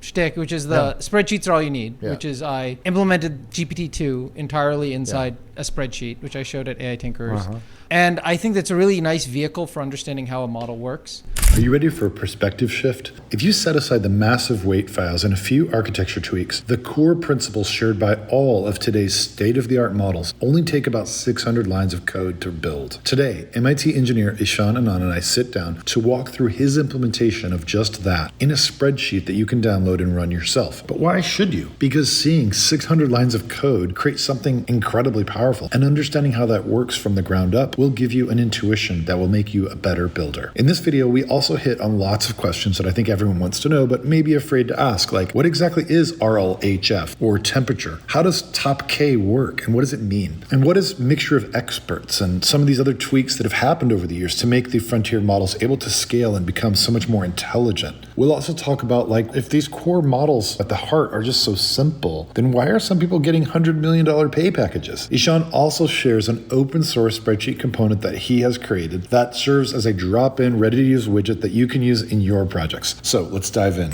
shtick, which is the spreadsheets are all you need, which is I implemented GPT-2 entirely inside a spreadsheet, which I showed at AI Tinkers. And I think that's a really nice vehicle for understanding how a model works. Are you ready for a perspective shift? If you set aside the massive weight files and a few architecture tweaks, the core principles shared by all of today's state-of-the-art models only take about 600 lines of code to build. Today, MIT engineer Ishan Anand and I sit down to walk through his implementation of just that in a spreadsheet that you can download and run yourself. But why should you? Because seeing 600 lines of code creates something incredibly powerful, and understanding how that works from the ground up will give you an intuition that will make you a better builder. In this video, we also hit on lots of questions that I think everyone wants to know, but may be afraid to ask, like what exactly is RLHF or temperature? How does top K work and what does it mean? And what is mixture of experts and some of these other tweaks that have happened over the years to make the frontier models able to scale and become so much more intelligent? We'll also talk about if these core models at the heart are just so simple, then why are some people getting $100 million pay packages? Ishan also shares an open source spreadsheet component that he has created that serves as a drop-in, ready-to-use widget that you can use in your projects. So let's dive in.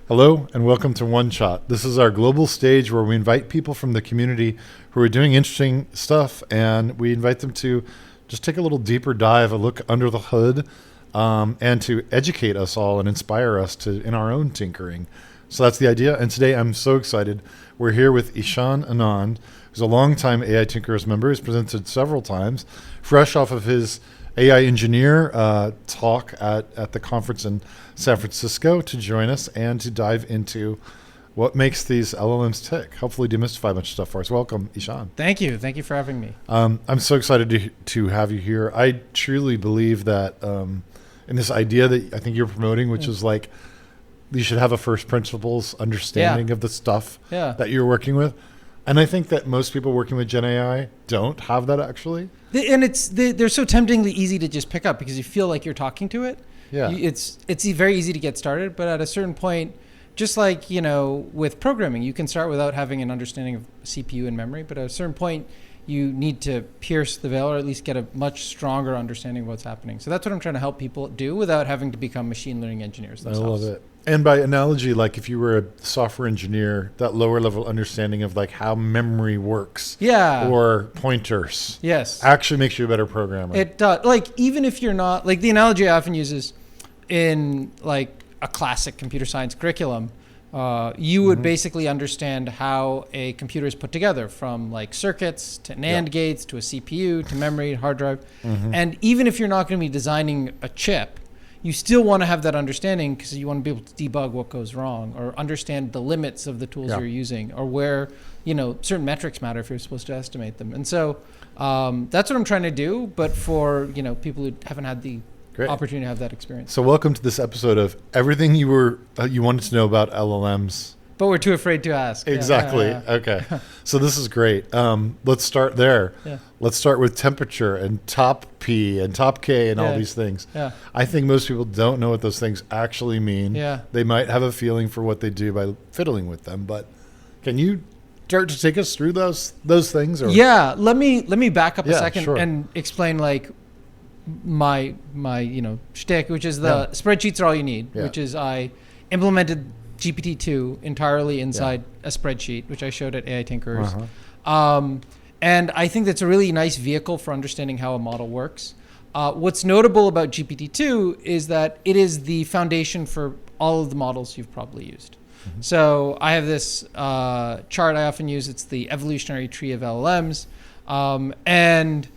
Hello and welcome to One Shot. This is our global stage where we invite people from the community who are doing interesting stuff, and we invite them to just take a little deeper dive, a look under the hood, and to educate us all and inspire us in our own tinkering. So that's the idea. And today I'm so excited. We're here with Ishan Anand, who's a longtime AI Tinkerers member. He's presented several times, fresh off of his AI engineer talk at the conference in San Francisco, to join us and to dive into what makes these LLMs tick. Hopefully demystify a bunch of stuff for us. Welcome, Ishan. Thank you. Thank you for having me. I'm so excited to have you here. I truly believe that in this idea that I think you're promoting, which is like you should have a first principles understanding of the stuff that you're working with. And I think that most people working with Gen AI don't have that actually. And they're so temptingly easy to just pick up because you feel like you're talking to it. Yeah. It's very easy to get started, but at a certain point, just like, with programming, you can start without having an understanding of CPU and memory, but at a certain point, you need to pierce the veil or at least get a much stronger understanding of what's happening. So that's what I'm trying to help people do without having to become machine learning engineers themselves. I love it. And by analogy, like if you were a software engineer, that lower level understanding of like how memory works or pointers actually makes you a better programmer. It does. Like even if you're not, like the analogy I often use is in like a classic computer science curriculum, you would basically understand how a computer is put together, from like circuits to NAND gates to a CPU to memory, hard drive. And even if you're not going to be designing a chip, you still want to have that understanding because you want to be able to debug what goes wrong or understand the limits of the tools you're using, or where, certain metrics matter if you're supposed to estimate them. And so that's what I'm trying to do, but for, people who haven't had the opportunity to have that experience. So welcome to this episode of everything you wanted to know about LLMs. But we're too afraid to ask. Exactly. Okay. So this is great. Let's start there. Let's start with temperature and top P and top K and all these things. I think most people don't know what those things actually mean. They might have a feeling for what they do by fiddling with them, but can you start to take us through those things? Or? Yeah. Let me back up a second and explain like my shtick, which is the spreadsheets are all you need, which is I implemented GPT-2 entirely inside a spreadsheet, which I showed at AI Tinkers. And I think that's a really nice vehicle for understanding how a model works. What's notable about GPT-2 is that it is the foundation for all of the models you've probably used. So I have this chart I often use. It's the evolutionary tree of LLMs. And,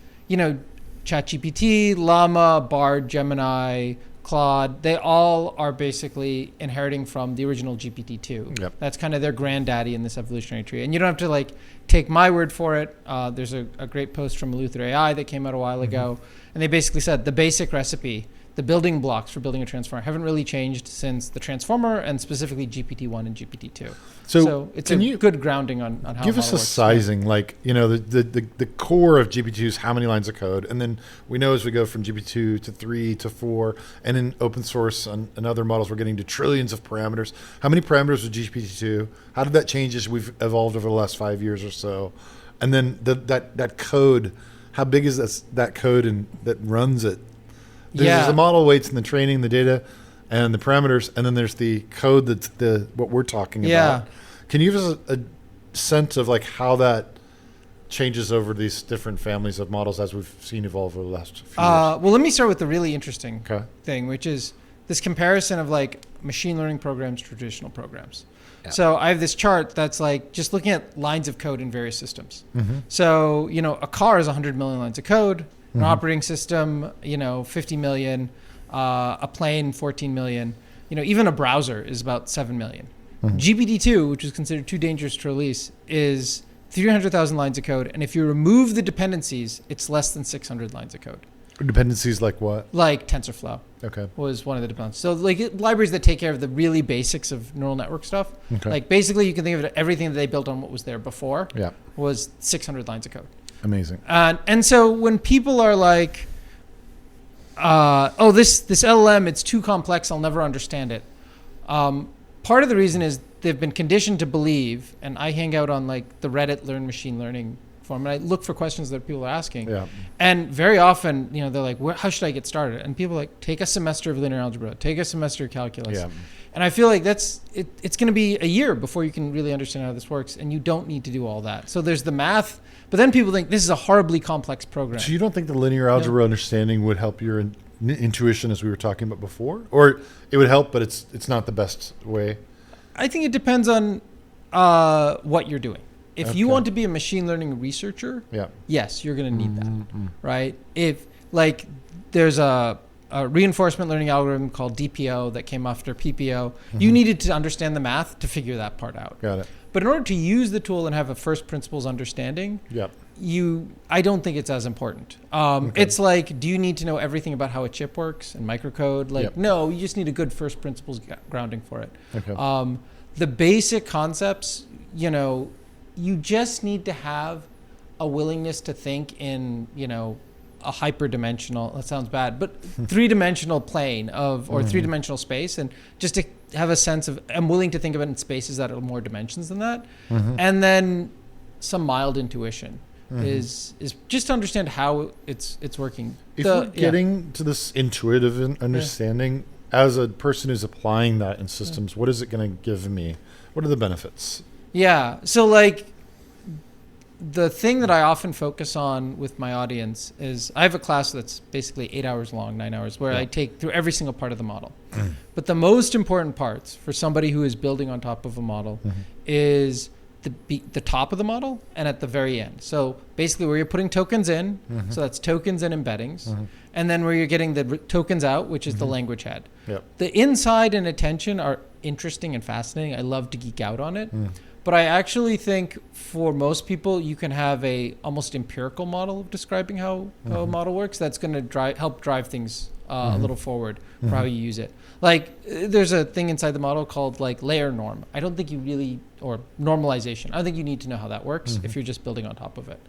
ChatGPT, LLaMA, Bard, Gemini, Claude, they all are basically inheriting from the original GPT-2. That's kind of their granddaddy in this evolutionary tree. And you don't have to like take my word for it. There's a great post from Luther AI that came out a while ago. And they basically said the basic recipe the building blocks for building a transformer haven't really changed since the transformer and specifically GPT-1 and GPT-2. So it's a good grounding on how give us a works. sizing, like, the core of GPT-2 is how many lines of code, and then we know as we go from GPT-2 to 3 to 4, and in open source and other models, we're getting to trillions of parameters. How many parameters with GPT-2? How did that change as we've evolved over the last 5 years or so? And then that code, how big is that code and that runs it? There's the model weights and the training, the data, and the parameters, and then there's the code that's what we're talking about. Can you give us a sense of like how that changes over these different families of models as we've seen evolve over the last few years? Well, let me start with the really interesting thing, which is this comparison of like machine learning programs, traditional programs. Yeah. So I have this chart that's like just looking at lines of code in various systems. So, a car is 100 million lines of code. An operating system, 50 million, a plane, 14 million, even a browser is about 7 million. GPT-2, which is considered too dangerous to release, is 300,000 lines of code. And if you remove the dependencies, it's less than 600 lines of code. Dependencies like what? Like TensorFlow. Okay. Was one of the dependencies. So like libraries that take care of the really basics of neural network stuff. Okay. Like basically you can think of it, everything that they built on what was there before was 600 lines of code. Amazing. And so when people are like, this LLM, it's too complex, I'll never understand it. Part of the reason is they've been conditioned to believe, and I hang out on like the Reddit Learn Machine Learning forum, and I look for questions that people are asking. Yeah. And very often, they're like, how should I get started? And people are like, take a semester of linear algebra, take a semester of calculus. Yeah. And I feel like it's going to be a year before you can really understand how this works, and you don't need to do all that. So there's the math, but then people think this is a horribly complex program. So you don't think the linear algebra understanding would help your intuition, as we were talking about before? Or it would help, but it's not the best way? I think it depends on what you're doing. If you want to be a machine learning researcher, yes, you're going to need that, right? If like there's a reinforcement learning algorithm called DPO that came after PPO, you needed to understand the math to figure that part out. Got it. But in order to use the tool and have a first principles understanding, I don't think it's as important. It's like, do you need to know everything about how a chip works and microcode? Like, no, you just need a good first principles grounding for it. Okay. The basic concepts, you just need to have a willingness to think in, a hyperdimensional, that sounds bad, but three-dimensional plane or three-dimensional space, and just to have a sense of, I'm willing to think of it in spaces that are more dimensions than that. And then some mild intuition is just to understand how it's working. If we're getting to this intuitive understanding, as a person who's applying that in systems, what is it going to give me? What are the benefits? Yeah, so like, the thing that I often focus on with my audience is I have a class that's basically 8 hours long, 9 hours, where I take through every single part of the model. But the most important parts for somebody who is building on top of a model is the top of the model and at the very end. So basically where you're putting tokens in, so that's tokens and embeddings, and then where you're getting the tokens out, which is the language head. The inside and attention are interesting and fascinating. I love to geek out on it. But I actually think for most people, you can have a almost empirical model of describing how a model works. That's going to help drive things a little forward for how you use it. Like there's a thing inside the model called like layer norm. I don't think you really, or normalization. I don't think you need to know how that works if you're just building on top of it.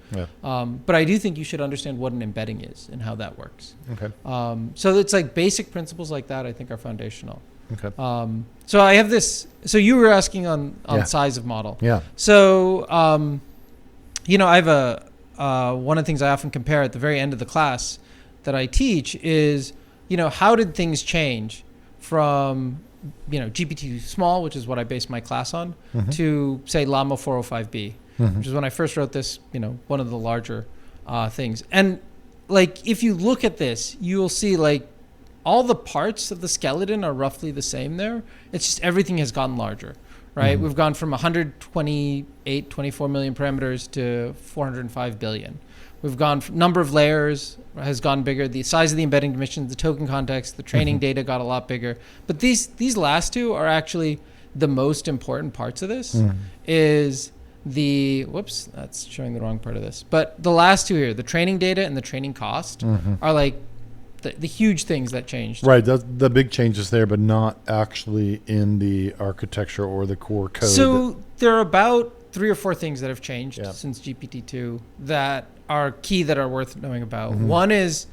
But I do think you should understand what an embedding is and how that works. So it's like basic principles like that I think are foundational. So I have this. So you were asking on size of model. So I have one of the things I often compare at the very end of the class that I teach is how did things change from GPT small, which is what I base my class on, to say LLaMA 405B, which is when I first wrote this. One of the larger things. And like if you look at this, you will see like all the parts of the skeleton are roughly the same there. It's just everything has gotten larger, right? We've gone from 24 million parameters to 405 billion. We've gone from number of layers has gone bigger. The size of the embedding dimensions, the token context, the training data got a lot bigger. But these last two are actually the most important parts of this is whoops, that's showing the wrong part of this. But the last two here, the training data and the training cost are like the huge things that changed. Right. The big changes there, but not actually in the architecture or the core code. So there are about 3 or 4 things that have changed Yeah. since GPT-2 that are key, that are worth knowing about. Mm-hmm. One is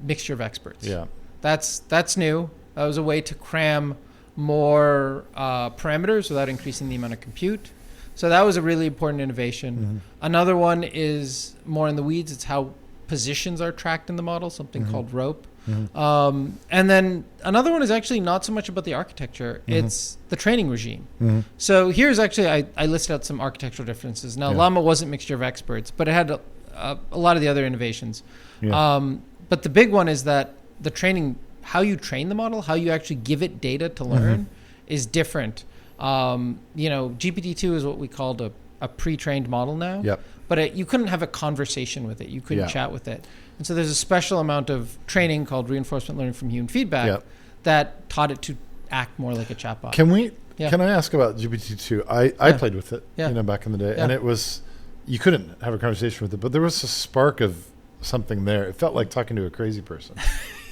mixture of experts. Yeah. That's new. That was a way to cram more parameters without increasing the amount of compute. So that was a really important innovation. Mm-hmm. Another one is more in the weeds. It's how positions are tracked in the model, something Mm-hmm. called rope. Mm-hmm. And then another one is actually not so much about the architecture. Mm-hmm. It's the training regime. Mm-hmm. So here's actually, I listed out some architectural differences. Now, Yeah. LLaMA wasn't mixture of experts, but it had a lot of the other innovations. Yeah. But the big one is that the training, how you train the model, how you actually give it data to learn is different. GPT-2 is what we called a pre-trained model now. Yep. But you couldn't have a conversation with it. You couldn't Yeah. chat with it. And so there's a special amount of training called reinforcement learning from human feedback Yep. that taught it to act more like a chatbot. Can I ask about GPT-2? I Yeah. played with it, Yeah. back in the day, Yeah. and it was, you couldn't have a conversation with it, but there was a spark of something there. It felt like talking to a crazy person,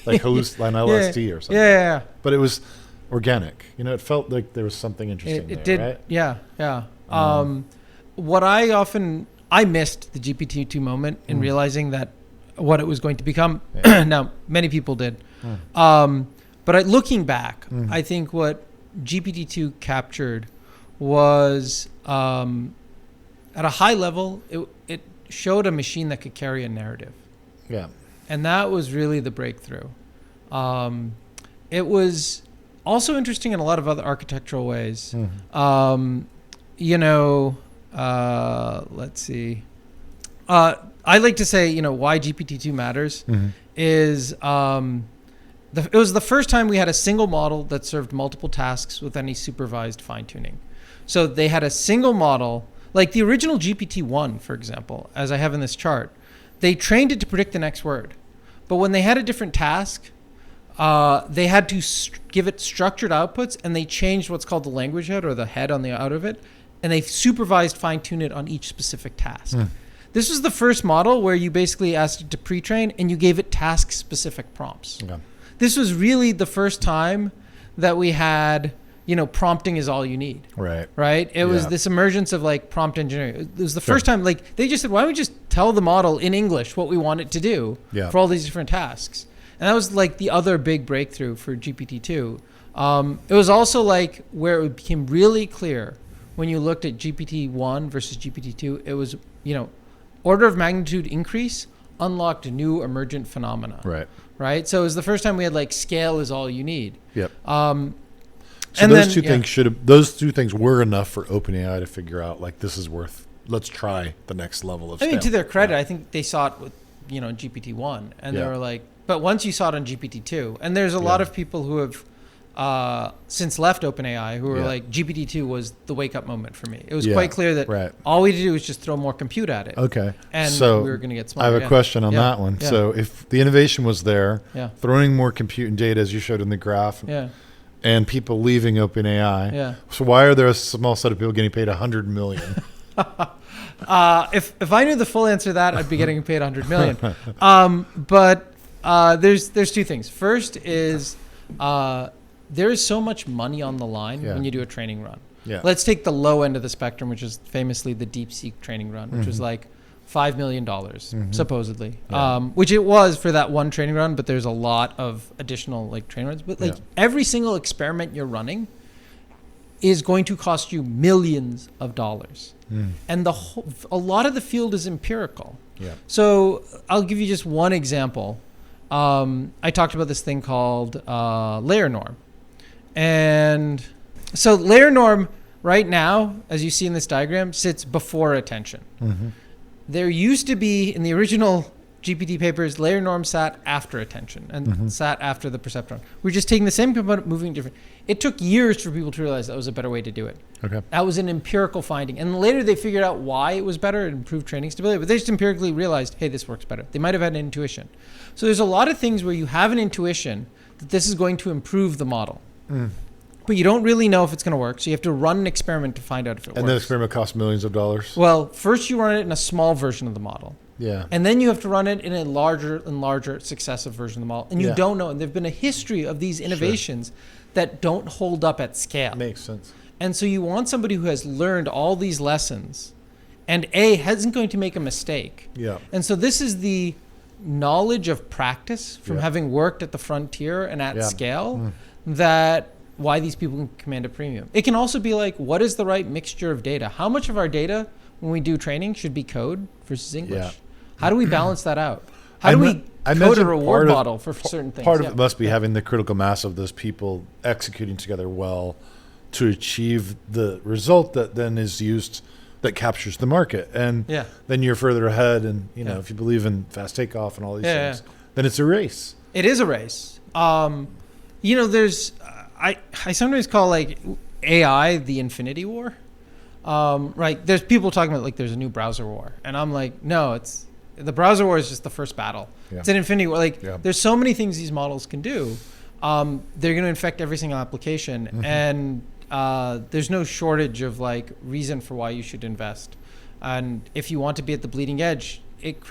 like an LSD or something. Yeah. But it was organic. It felt like there was something interesting It there, did. right? Yeah. What I missed the GPT-2 moment in realizing that what it was going to become. Yeah. Now, many people did. But looking back, I think what GPT-2 captured was, at a high level, it showed a machine that could carry a narrative. Yeah. And that was really the breakthrough. It was also interesting in a lot of other architectural ways. Let's see. I like to say, why GPT-2 matters is it was the first time we had a single model that served multiple tasks with any supervised fine-tuning. So they had a single model, like the original GPT-1, for example, as I have in this chart. They trained it to predict the next word. But when they had a different task, they had to give it structured outputs, and they changed what's called the language head, or the head on the out of it, and they supervised fine-tune it on each specific task. This was the first model where you basically asked it to pre-train and you gave it task-specific prompts. Okay. This was really the first time that we had, prompting is all you need. Right? It was this emergence of prompt engineering. It was the first time, they just said, why don't we just tell the model in English what we want it to do for all these different tasks? And that was the other big breakthrough for GPT-2. It was also where it became really clear when you looked at GPT-1 versus GPT-2, it was, order of magnitude increase unlocked new emergent phenomena. Right. So it was the first time we had scale is all you need. Yep. So those two things were enough for OpenAI to figure out this is let's try the next level of scale. I mean, to their credit, I think they saw it with, GPT-1 and they were but once you saw it on GPT-2, and there's a lot of people who have since left OpenAI who were GPT-2 was the wake up moment for me. It was quite clear that all we had to do was just throw more compute at it. Okay. And so we were going to get smarter. I have a question on that one. Yeah. So if the innovation was there, Yeah. throwing more compute and data, as you showed in the graph, and people leaving OpenAI, so why are there a small set of people getting paid $100 million? If I knew the full answer to that, I'd be getting paid $100 million. But there's two things. First is there is so much money on the line when you do a training run. Let's take the low end of the spectrum, which is famously the DeepSeek training run, which was $5 million, supposedly, which it was for that one training run, but there's a lot of additional training runs. But every single experiment you're running is going to cost you millions of dollars. And a lot of the field is empirical. So I'll give you just one example. I talked about this thing called layer norm. And so layer norm right now, as you see in this diagram, sits before attention. There used to be, in the original GPT papers, layer norm sat after attention and sat after the perceptron. We're just taking the same component, moving different. It took years for people to realize that was a better way to do it. That was an empirical finding. And later they figured out why it was better and improved training stability, but they just empirically realized, hey, this works better. They might have had an intuition. So there's a lot of things where you have an intuition that this is going to improve the model. but you don't really know if it's going to work. So you have to run an experiment to find out if it works. And that experiment costs millions of dollars. Well, first you run it in a small version of the model. Yeah. And then you have to run it in a larger and larger successive version of the model. And you don't know. And there've been a history of these innovations that don't hold up at scale. Makes sense. And so you want somebody who has learned all these lessons and isn't going to make a mistake. Yeah. And so this is the knowledge of practice from having worked at the frontier and at scale that why these people can command a premium. It can also be like, what is the right mixture of data? How much of our data when we do training should be code versus English? Yeah. How do we balance that out? How do we code a reward model for certain things? Part of it must be having the critical mass of those people executing together well to achieve the result that then is used, that captures the market. And then you're further ahead. And, you know, if you believe in fast takeoff and all these things, then it's a race. It is a race. You know, there's, I sometimes call like AI the infinity war. Right. There's people talking about like there's a new browser war. And I'm like, no, the browser war is just the first battle. Yeah. It's an infinity war. Like there's so many things these models can do. They're going to infect every single application. And there's no shortage of like reason for why you should invest. And if you want to be at the bleeding edge, it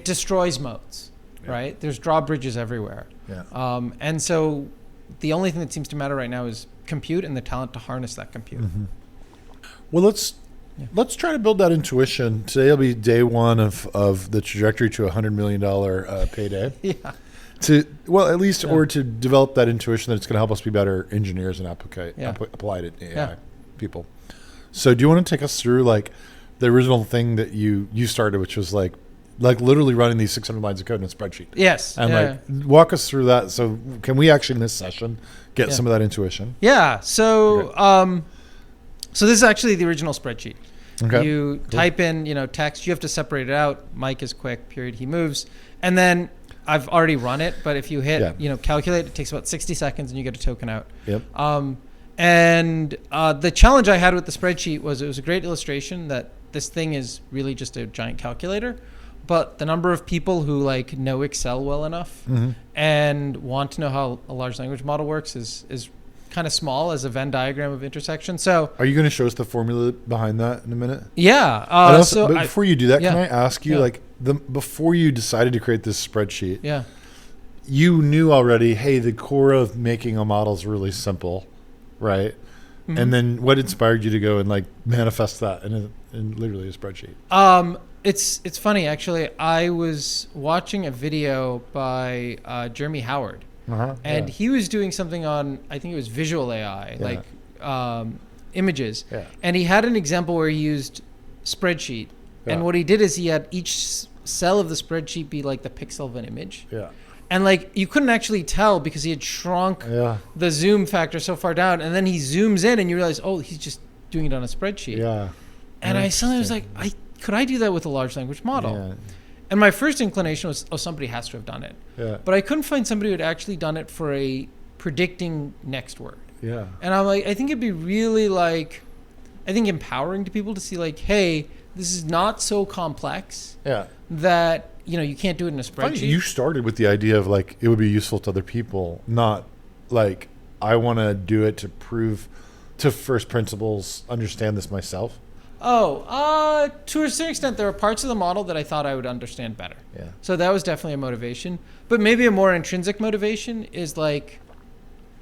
destroys moats, right? There's drawbridges everywhere. Yeah. And so the only thing that seems to matter right now is compute and the talent to harness that compute. Well, let's try to build that intuition. Today will be day one of the trajectory to $100 million payday. At least or to develop that intuition that it's going to help us be better engineers and apply it to AI people. So do you want to take us through like the original thing that you started, which was like literally running these 600 lines of code in a spreadsheet? Yes. And walk us through that. So can we actually in this session get some of that intuition? Yeah. So so this is actually the original spreadsheet. Okay. You type in, text. You have to separate it out. Mike is quick. Period. He moves, and then I've already run it. But if you hit, calculate, it takes about 60 seconds, and you get a token out. Yep. And the challenge I had with the spreadsheet was it was a great illustration that this thing is really just a giant calculator. But the number of people who like know Excel well enough and want to know how a large language model works is kind of small as a Venn diagram of intersection. So are you going to show us the formula behind that in a minute? Yeah. But before you do that, can I ask you before you decided to create this spreadsheet, you knew already, hey, the core of making a model is really simple, right? And then what inspired you to go and like manifest that in literally a spreadsheet? It's funny, actually. I was watching a video by Jeremy Howard, and he was doing something on, I think it was visual AI, images. Yeah. And he had an example where he used spreadsheet. Yeah. And what he did is he had each cell of the spreadsheet be like the pixel of an image. Yeah. And like you couldn't actually tell because he had shrunk the zoom factor so far down. And then he zooms in and you realize, oh, he's just doing it on a spreadsheet. Yeah. And I suddenly was like, could I do that with a large language model? Yeah. And my first inclination was, somebody has to have done it. Yeah. But I couldn't find somebody who had actually done it for a predicting next word. Yeah. And I'm like, I think it'd be really empowering to people to see like, hey, this is not so complex that, you can't do it in a spreadsheet. Funny, you started with the idea of like, it would be useful to other people, not like, I want to do it to prove to first principles, understand this myself. To a certain extent, there are parts of the model that I thought I would understand better. Yeah. So that was definitely a motivation. But maybe a more intrinsic motivation is like,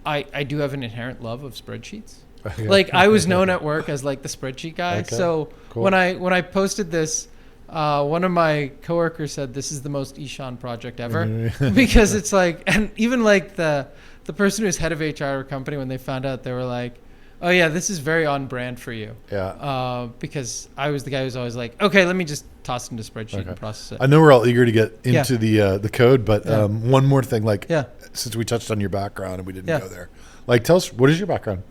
I do have an inherent love of spreadsheets. Okay. Like I was known at work as like the spreadsheet guy. Okay. So cool. when I posted this, one of my coworkers said this is the most Ishan project ever because it's like, and even like the person who's head of HR at a company, when they found out, they were like, oh yeah, this is very on brand for you. Yeah. Because I was the guy who's always like, okay, let me just toss it into spreadsheet and process it. I know we're all eger to get into the code, but one more thing, since we touched on your background and we didn't go there, like tell us, what is your background?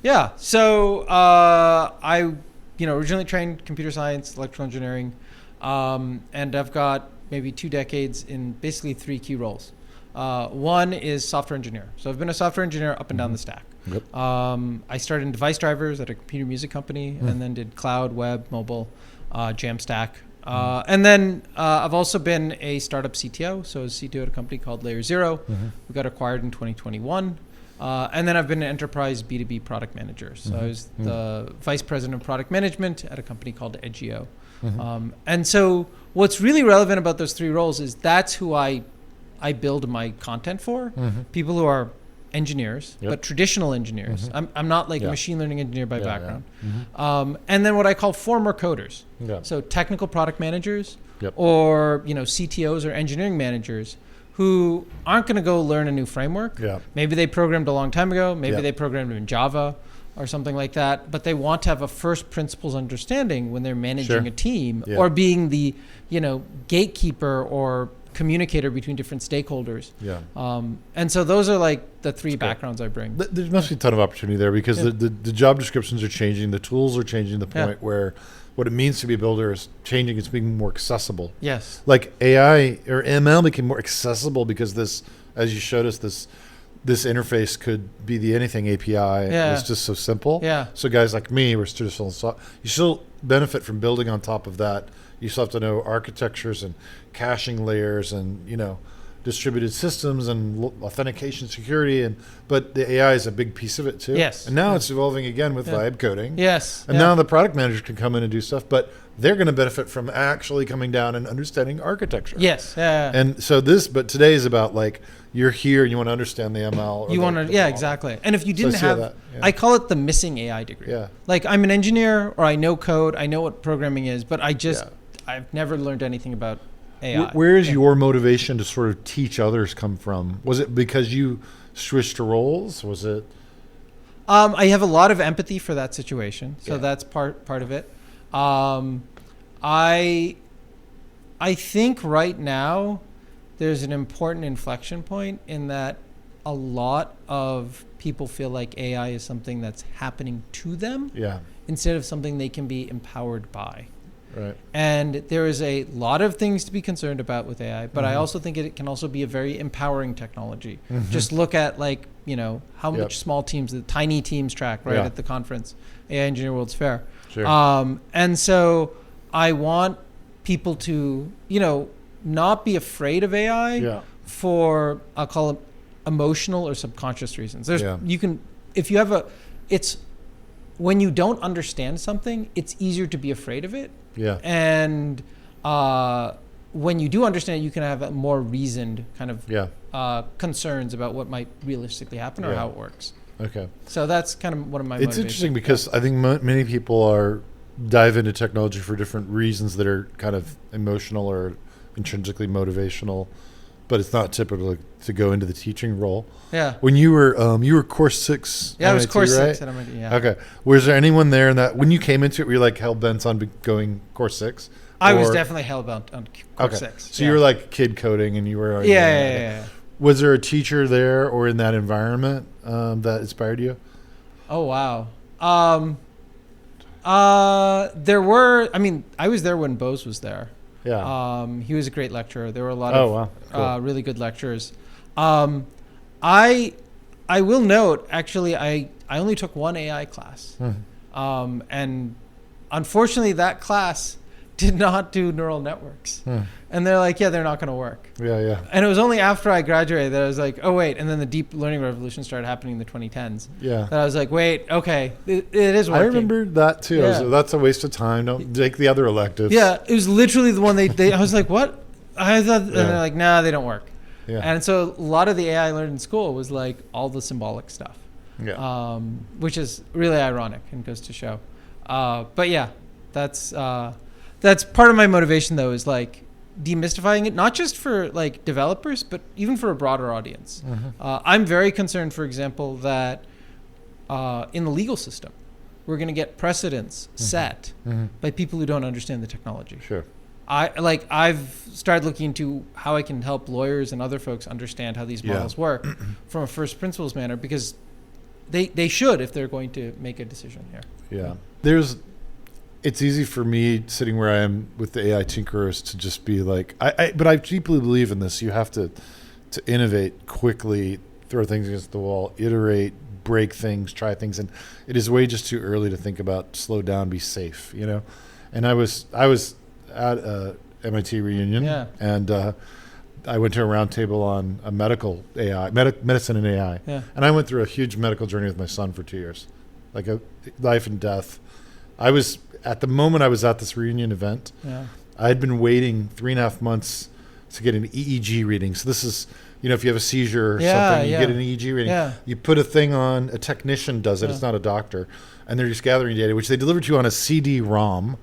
Yeah. So I originally trained computer science, electrical engineering, and I've got maybe 2 decades in basically 3 key roles. One is software engineer. So I've been a software engineer up and down the stack. Yep. I started in device drivers at a computer music company and then did cloud, web, mobile, Jamstack. And then I've also been a startup CTO. So I was CTO at a company called Layer Zero. We got acquired in 2021. And then I've been an enterprise B2B product manager. So I was the vice president of product management at a company called Edgio. And so what's really relevant about those three roles is that's who I build my content for. People who are engineers, but traditional engineers. I'm not like a machine learning engineer by background. And then what I call former coders. So technical product managers or CTOs or engineering managers who aren't going to go learn a new framework. Maybe they programmed a long time ago. Maybe they programmed in Java or something like that. But they want to have a first principles understanding when they're managing a team or being the gatekeeper or communicator between different stakeholders. And so those are like the three backgrounds I bring. There must be a ton of opportunity there because the job descriptions are changing. The tools are changing to the point where what it means to be a builder is changing. It's being more accessible. Yes. Like AI or ML became more accessible because this, as you showed us, this interface could be the anything API. It's just so simple. So guys like me, we're traditional. You still benefit from building on top of that. You still have to know architectures and caching layers and distributed systems and authentication security, but the AI is a big piece of it too. Yes. And now it's evolving again with vibe coding. Yes. And now the product managers can come in and do stuff, but they're going to benefit from actually coming down and understanding architecture. Yes. And so but today is about like you're here and you want to understand the ML. You want to, exactly. And if you didn't have, I call it the missing AI degree. Like I'm an engineer or I know code, I know what programming is, but I've never learned anything about AI. Where is your motivation to sort of teach others come from? Was it because you switched to roles? Was it? I have a lot of empathy for that situation, so that's part of it. I think right now there's an important inflection point in that a lot of people feel like AI is something that's happening to them instead of something they can be empowered by. Right. And there is a lot of things to be concerned about with AI, but I also think it can also be a very empowering technology. Just look at how much small teams, the tiny teams track at the conference, AI Engineer World's Fair. And so I want people to, not be afraid of AI for, I'll call it emotional or subconscious reasons. When you don't understand something, it's easier to be afraid of it. And when you do understand it, you can have a more reasoned kind of concerns about what might realistically happen or how it works. Okay. So that's kind of one of my motivations. It's interesting because I think many people dive into technology for different reasons that are kind of emotional or intrinsically motivational, but it's not typical to go into the teaching role. When you were course 6. I was MIT, course right? 6 at MIT. Okay. Was there anyone there that when you came into it, were you like hell bent on going course 6? I was definitely hell bent on course 6. So you were like kid coding, and you were Was there a teacher there or in that environment that inspired you? Oh wow. There were. I mean, I was there when Bose was there. He was a great lecturer. There were a lot of really good lecturers. I will note, actually, I only took one AI class. And unfortunately, that class did not do neural networks. And they're like, they're not going to work. And it was only after I graduated that I was like, oh, wait. And then the deep learning revolution started happening in the 2010s. That I was like, wait, okay, it is working. I remember that too. I was like, that's a waste of time. Don't take the other electives. It was literally the one they I was like, what? I thought, and they're like, nah, they don't work. And so a lot of the AI I learned in school was like all the symbolic stuff, which is really ironic and goes to show. But yeah, that's part of my motivation though, is like demystifying it, not just for like developers, but even for a broader audience. I'm very concerned, for example, that in the legal system, we're going to get precedents set by people who don't understand the technology. I've started looking into how I can help lawyers and other folks understand how these models work from a first principles manner, because they should if they're going to make a decision here. It's easy for me sitting where I am with the AI tinkerers to just be like, but I deeply believe in this. You have to innovate quickly, throw things against the wall, iterate, break things, try things. And it is way just too early to think about slow down, be safe, And I was at a MIT reunion and I went to a roundtable on a medical AI, medicine and AI, Yeah. and I went through a huge medical journey with my son for 2 years, like a life and death. I was at the moment I was at this reunion event. Yeah. I had been waiting 3.5 months to get an EEG reading. So this is, if you have a seizure or something, you get an EEG reading. Yeah. You put a thing on, a technician does it. It's not a doctor, and they're just gathering data, which they deliver to you on a CD-ROM.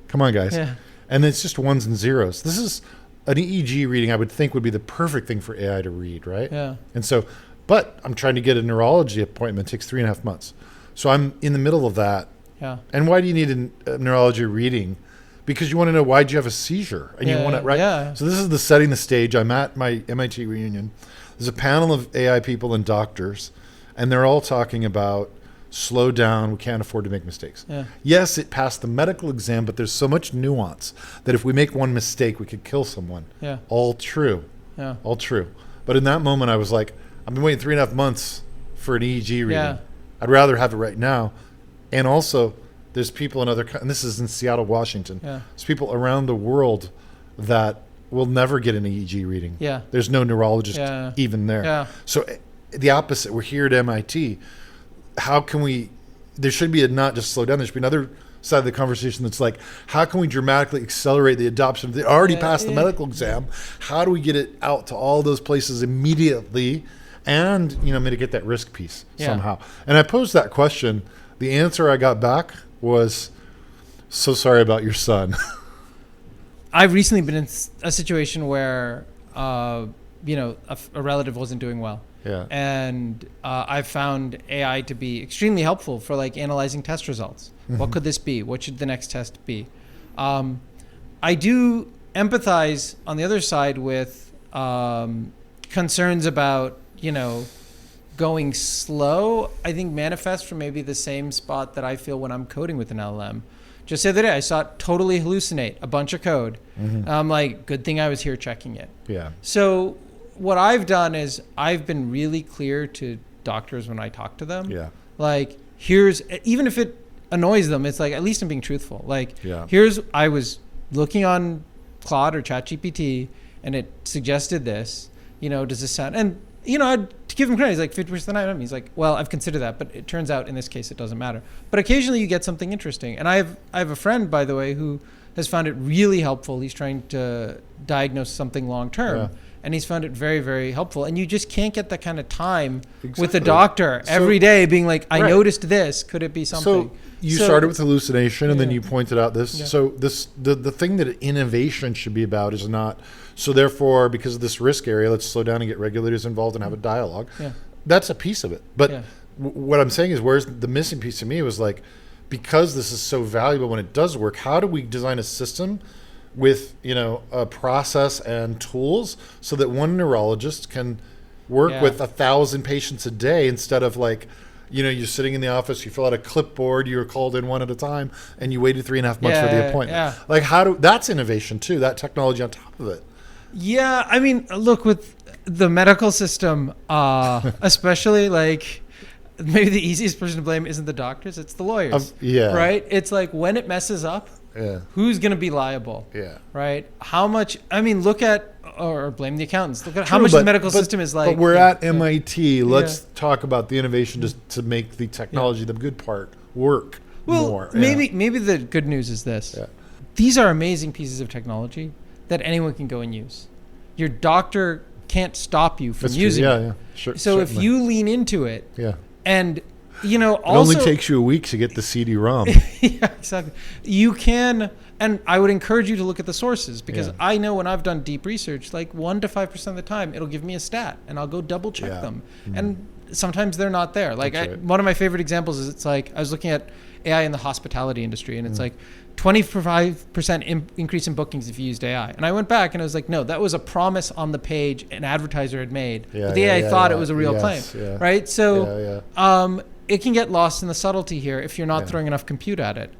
Come on, guys. Yeah. And it's just ones and zeros. This is an EEG reading I would think would be the perfect thing for AI to read, right? Yeah. And so, but I'm trying to get a neurology appointment. It takes 3.5 months. So I'm in the middle of that. Yeah. And why do you need a neurology reading? Because you want to know, why did you have a seizure? And you want to, right? Yeah. So this is setting the stage. I'm at my MIT reunion. There's a panel of AI people and doctors, and they're all talking about slow down. We can't afford to make mistakes. Yeah. Yes, it passed the medical exam, but there's so much nuance that if we make one mistake, we could kill someone. Yeah. All true. Yeah. All true. But in that moment, I was like, I've been waiting 3.5 months for an EEG reading. Yeah. I'd rather have it right now. And also, there's people in and this is in Seattle, Washington. Yeah. There's people around the world that will never get an EEG reading. Yeah. There's no neurologist Yeah. even there. Yeah. So the opposite, we're here at MIT. How can there should be not just slow down, there should be another side of the conversation that's like, how can we dramatically accelerate the adoption of already passed the medical exam? How do we get it out to all those places immediately and, mitigate that risk piece somehow? And I posed that question. The answer I got back was, so sorry about your son. I've recently been in a situation where, a relative wasn't doing well. Yeah. And I've found AI to be extremely helpful for analyzing test results. Mm-hmm. What could this be? What should the next test be? I do empathize on the other side with concerns about, going slow. I think manifest from maybe the same spot that I feel when I'm coding with an LLM. Just the other day, I saw it totally hallucinate a bunch of code. Mm-hmm. I'm like, good thing I was here checking it. Yeah. So what I've done is I've been really clear to doctors when I talk to them. Yeah. Even if it annoys them, it's at least I'm being truthful. I was looking on Claude or ChatGPT and it suggested this, does this sound, and to give him credit, he's like 50% of the time. He's like, well, I've considered that, but it turns out in this case, it doesn't matter. But occasionally you get something interesting. And I have a friend, by the way, who has found it really helpful. He's trying to diagnose something long-term. Yeah. And he's found it very, very helpful. And you just can't get that kind of time with a doctor every day being like, I noticed this. Could it be something? So you started with hallucination and then you pointed out this. Yeah. So the thing that innovation should be about is not, so therefore, because of this risk area, let's slow down and get regulators involved and have a dialogue. Yeah. That's a piece of it. But what I'm saying is, where's the missing piece to me was because this is so valuable when it does work, how do we design a system with a process and tools so that one neurologist can work with 1,000 patients a day instead of you're sitting in the office, you fill out a clipboard, you're called in one at a time, and you waited 3.5 months for the appointment. Yeah. That's innovation too, that technology on top of it. Yeah, I mean, look, with the medical system, especially maybe the easiest person to blame isn't the doctors, it's the lawyers. Right? It's when it messes up, who's going to be liable? Yeah. Right? How much, look at, or blame the accountants. Look at how much the medical system is But we're at MIT. Let's talk about the innovation just to make the technology, the good part, work more. Maybe the good news is this. Yeah. These are amazing pieces of technology that anyone can go and use. Your doctor can't stop you from using it. Yeah. Sure. So if you lean into it, and it only takes you a week to get the CD-ROM. Yeah, exactly. You can, and I would encourage you to look at the sources because I know when I've done deep research, 1 to 5% of the time, it'll give me a stat, and I'll go double check them, and sometimes they're not there. One of my favorite examples is I was looking at AI in the hospitality industry, and it's 25% increase in bookings if you used AI. And I went back and I was like, no, that was a promise on the page an advertiser had made. But the AI thought it was a real claim, right? So it can get lost in the subtlety here if you're not throwing enough compute at it.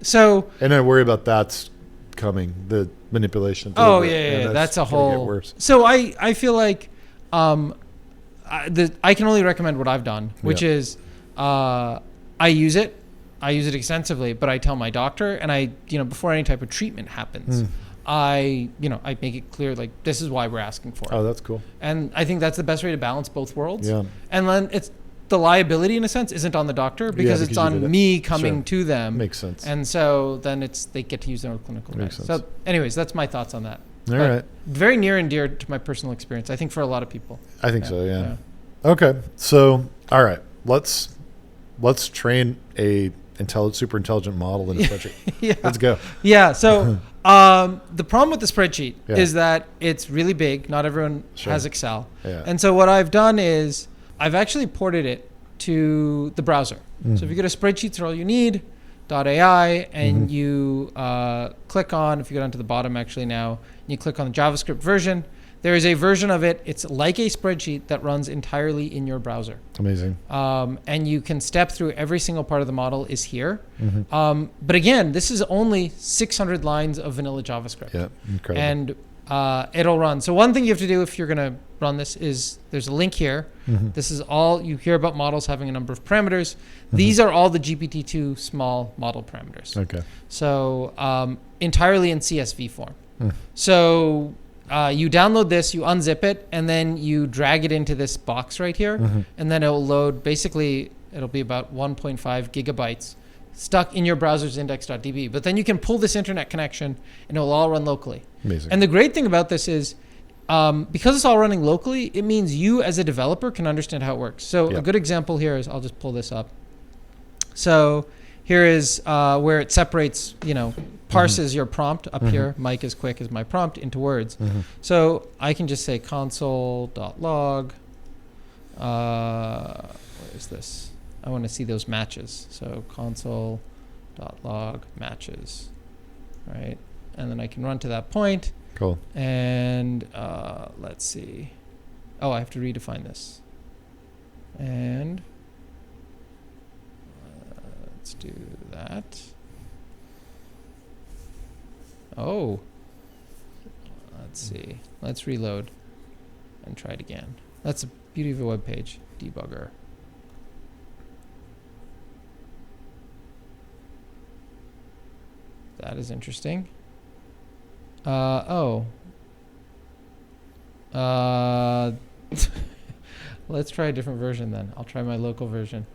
So, and I worry about that's coming, the manipulation. That's a whole. Worse. So I feel like I can only recommend what I've done, which is I use it extensively, but I tell my doctor, and before any type of treatment happens, I make it clear, like, this is why we're asking for it. Oh, that's cool. And I think that's the best way to balance both worlds. Yeah. And then it's the liability, in a sense, isn't on the doctor because it's on me coming to them. Makes sense. And so then they get to use their own clinical Makes guide. sense. So anyways, that's my thoughts on that. All right. Very near and dear to my personal experience, I think, for a lot of people. I think so, yeah. Okay. So, all right. Let's train a super intelligent model in a spreadsheet. Let's go. Yeah. So the problem with the spreadsheet is that it's really big. Not everyone has Excel. Yeah. And so what I've done is I've actually ported it to the browser. So if you go to Spreadsheets are all you need .ai and you click on, if you go down to the bottom actually now, and you click on the JavaScript version, there is a version of it. It's like a spreadsheet that runs entirely in your browser. Amazing. And you can step through every single part of the model is here. But again, this is only 600 lines of vanilla JavaScript. Yeah, incredible. And it'll run. So one thing you have to do if you're going to run this is there's a link here. This is all you hear about models having a number of parameters. These are all the GPT-2 small model parameters. Okay. So entirely in CSV form. So you download this, you unzip it, and then you drag it into this box right here, and then it'll load. Basically, it'll be about 1.5 gigabytes stuck in your browser's index.db. But then you can pull this internet connection, and it'll all run locally. Amazing. And the great thing about this is, because it's all running locally, it means you as a developer can understand how it works. So a good example here is, I'll just pull this up. So here is where it separates, parses your prompt up here. Mike is quick as my prompt into words. So I can just say console.log. Where is this? I want to see those matches. So console.log matches, right? And then I can run to that point. Cool. And let's see. Oh, I have to redefine this. And let's do that. Oh, let's see. Let's reload and try it again. That's the beauty of a web page. Debugger. That is interesting. Let's try a different version then. I'll try my local version.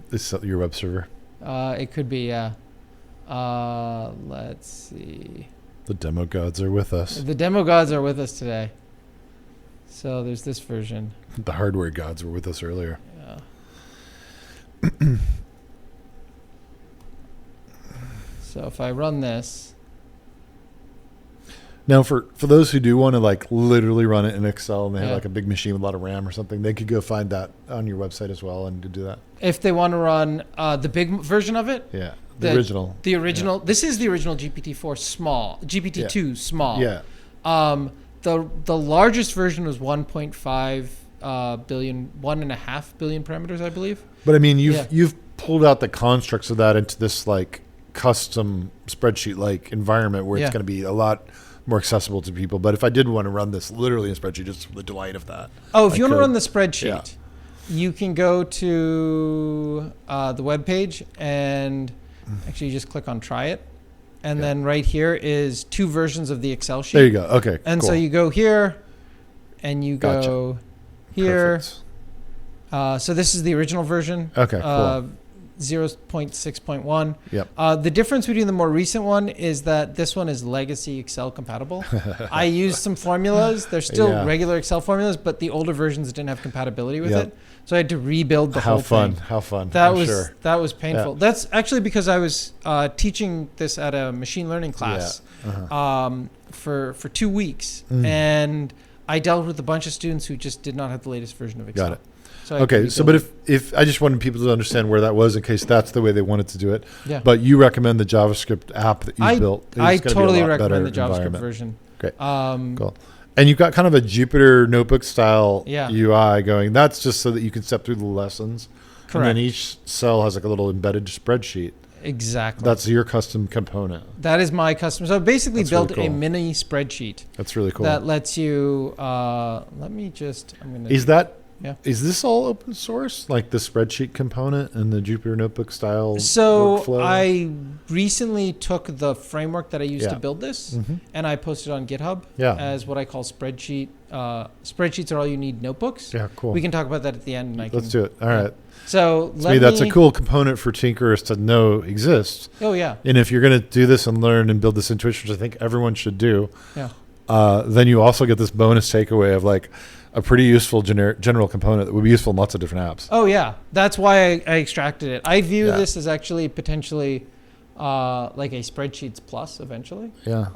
This is your web server. It could be, yeah. Let's see. The demo gods are with us. The demo gods are with us today. So there's this version. The hardware gods were with us earlier. Yeah. So if I run this. Now, for those who do want to literally run it in Excel and they have a big machine with a lot of RAM or something, they could go find that on your website as well and do that. If they want to run the big version of it. Yeah. The original. The original. Yeah. This is the original GPT-4 small. GPT-2 small. Yeah. The largest version was 1.5 billion, 1.5 billion parameters, I believe. But I mean, you've pulled out the constructs of that into this custom spreadsheet environment where it's going to be a lot more accessible to people. But if I did want to run this literally in a spreadsheet, just for the delight of that. Oh, if you want to run the spreadsheet, you can go to the web page and actually you just click on try it. And then right here is 2 versions of the Excel sheet. There you go. Okay. And cool. so you go here and you go here. Perfect. So this is the original version. Okay, cool. 0.6.1. Yep. The difference between the more recent one is that this one is legacy Excel compatible. I used some formulas. They're still regular Excel formulas, but the older versions didn't have compatibility with it. So I had to rebuild the whole thing. How fun. That was painful. Yeah. That's actually because I was teaching this at a machine learning class for 2 weeks. And I dealt with a bunch of students who just did not have the latest version of Excel. Got it. So but if I just wanted people to understand where that was in case that's the way they wanted to do it. Yeah. But you recommend the JavaScript app that you built. I totally recommend the JavaScript version. Great. Cool. And you've got kind of a Jupyter notebook style UI going. That's just so that you can step through the lessons. Correct. And then each cell has a little embedded spreadsheet. Exactly. That's your custom component. That is my custom. So I basically built a mini spreadsheet. That's really cool. That lets you, I'm going to. Is that Yeah. Is this all open source, like the spreadsheet component and the Jupyter Notebook style So workflow? I recently took the framework that I used to Yeah. build this, Mhm. and I posted on GitHub Yeah. as what I call spreadsheet. Spreadsheets are all you need notebooks. Yeah, cool. We can talk about that at the end. And Let's do it. All right. So To me, that's a cool component for tinkerers to know exists. Oh yeah. And if you're going to do this and learn and build this intuition, which I think everyone should do, Yeah. then you also get this bonus takeaway of like a pretty useful general component that would be useful in lots of different apps. Oh yeah. That's why I extracted it. I view Yeah. this as actually potentially like a Spreadsheets Plus eventually. Yeah.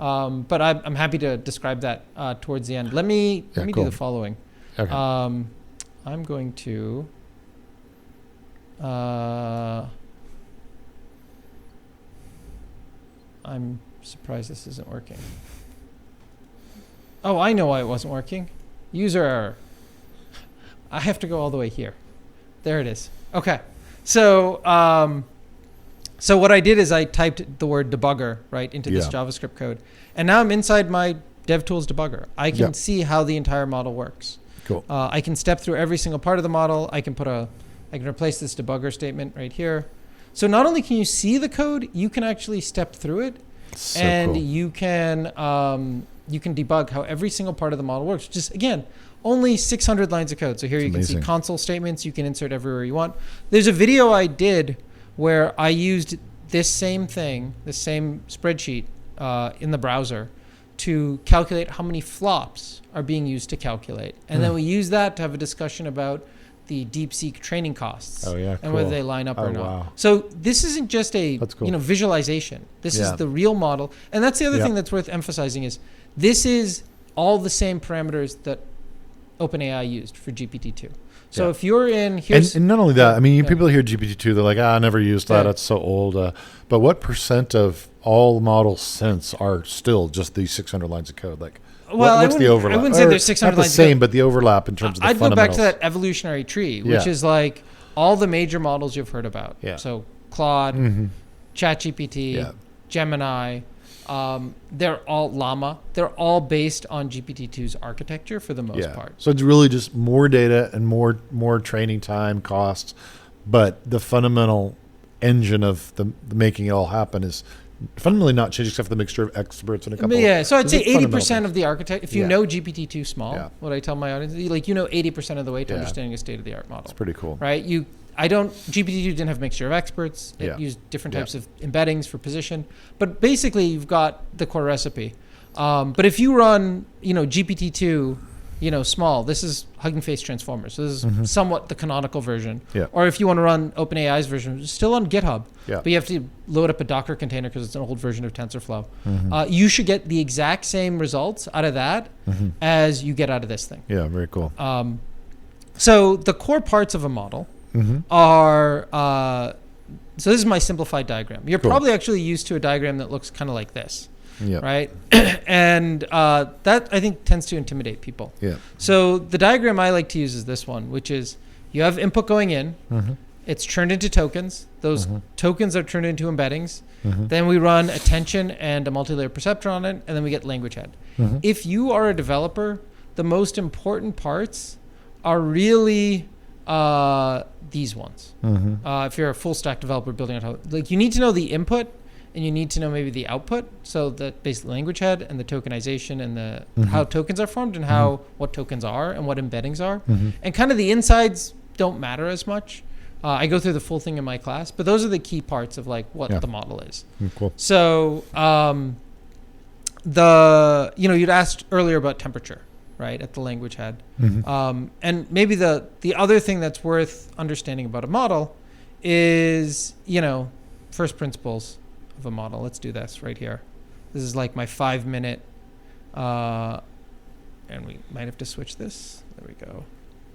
But I'm happy to describe that towards the end. Let me cool. do the following. Okay. I'm going to. I'm surprised this isn't working. Oh, I know why it wasn't working. User error. I have to go all the way here. There it is. Okay. So, so what I did is I typed the word debugger right into this JavaScript code, and now I'm inside my DevTools debugger. I can see how the entire model works. Cool. I can step through every single part of the model. I can replace this debugger statement right here. So not only can you see the code, you can actually step through it, So and cool. you can debug how every single part of the model works. Just again, only 600 lines of code. So here you can see console statements. You can insert everywhere you want. There's a video I did where I used this same thing, this same spreadsheet in the browser to calculate how many flops are being used to calculate. And then we use that to have a discussion about the DeepSeek training costs and whether they line up or not. Wow. So this isn't just a Cool. visualization. This is the real model. And that's the other thing that's worth emphasizing is this is all the same parameters that OpenAI used for GPT-2. So if you're in and not only that, I mean, people hear GPT-2, they're like, I never used that. It's so old. But what % of all models since are still just these 600 lines of code? Like, what's the overlap? I wouldn't say there's 600 not the lines. same, but the overlap in terms of the I'd fundamentals. go back to that evolutionary tree, which is like all the major models you've heard about. Yeah. So Claude, ChatGPT, Gemini, they're all LLaMA. They're all based on GPT-2's architecture for the most part. So it's really just more data and more training time, costs, but the fundamental engine of the making it all happen is fundamentally not changing, except for the mixture of experts and a couple. Yeah, so I'd say fundamental 80% things. of the architect. If you know GPT-2 small, what I tell my audience, like 80% of the way to understanding a state-of-the-art model. It's pretty cool, right? GPT-2 didn't have a mixture of experts. It used different types of embeddings for position, but basically you've got the core recipe. But if you run, GPT-2, small, this is Hugging Face Transformers. So this is somewhat the canonical version. Yeah. Or if you want to run OpenAI's version, it's still on GitHub. Yeah. But you have to load up a Docker container because it's an old version of TensorFlow. You should get the exact same results out of that as you get out of this thing. Yeah, very cool. So the core parts of a model are, so this is my simplified diagram. You're probably actually used to a diagram that looks kind of like this. Yeah. Right. And that I think tends to intimidate people. Yeah. So the diagram I like to use is this one, which is you have input going in. It's turned into tokens. Those tokens are turned into embeddings. Then we run attention and a multi-layer perceptor on it, and then we get language head. If you are a developer, the most important parts are really these ones. If you're a full stack developer building on top, you need to know the input and you need to know maybe the output. So that basically language head and the tokenization and the how tokens are formed and what tokens are and what embeddings are. And kind of the insides don't matter as much. I go through the full thing in my class, but those are the key parts of what the model is. Cool. So you'd asked earlier about temperature, right, at the language head. And maybe the other thing that's worth understanding about a model is, first principles of a model. Let's do this right here. This is like my 5-minute, and we might have to switch this.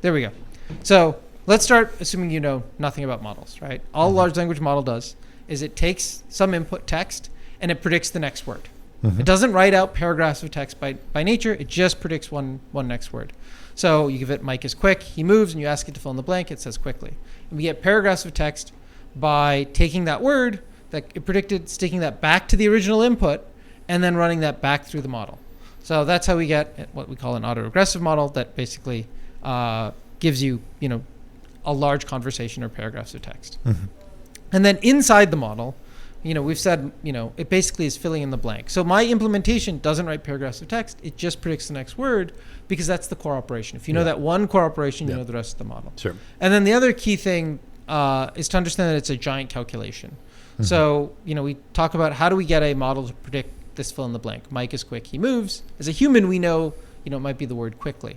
There we go. So let's start assuming you know nothing about models, right? All a large language model does is it takes some input text and it predicts the next word. It doesn't write out paragraphs of text by nature. It just predicts one next word. So you give it Mike is quick, he moves, and you ask it to fill in the blank, it says quickly. And we get paragraphs of text by taking that word that it predicted, sticking that back to the original input, and then running that back through the model. So that's how we get what we call an autoregressive model that basically gives you, a large conversation or paragraphs of text. And then inside the model, we've said, it basically is filling in the blank. So my implementation doesn't write paragraphs of text. It just predicts the next word because that's the core operation. If you know that one core operation, you know the rest of the model. Sure. And then the other key thing is to understand that it's a giant calculation. So, we talk about how do we get a model to predict this fill in the blank. Mike is quick, he moves. As a human, we know, it might be the word quickly.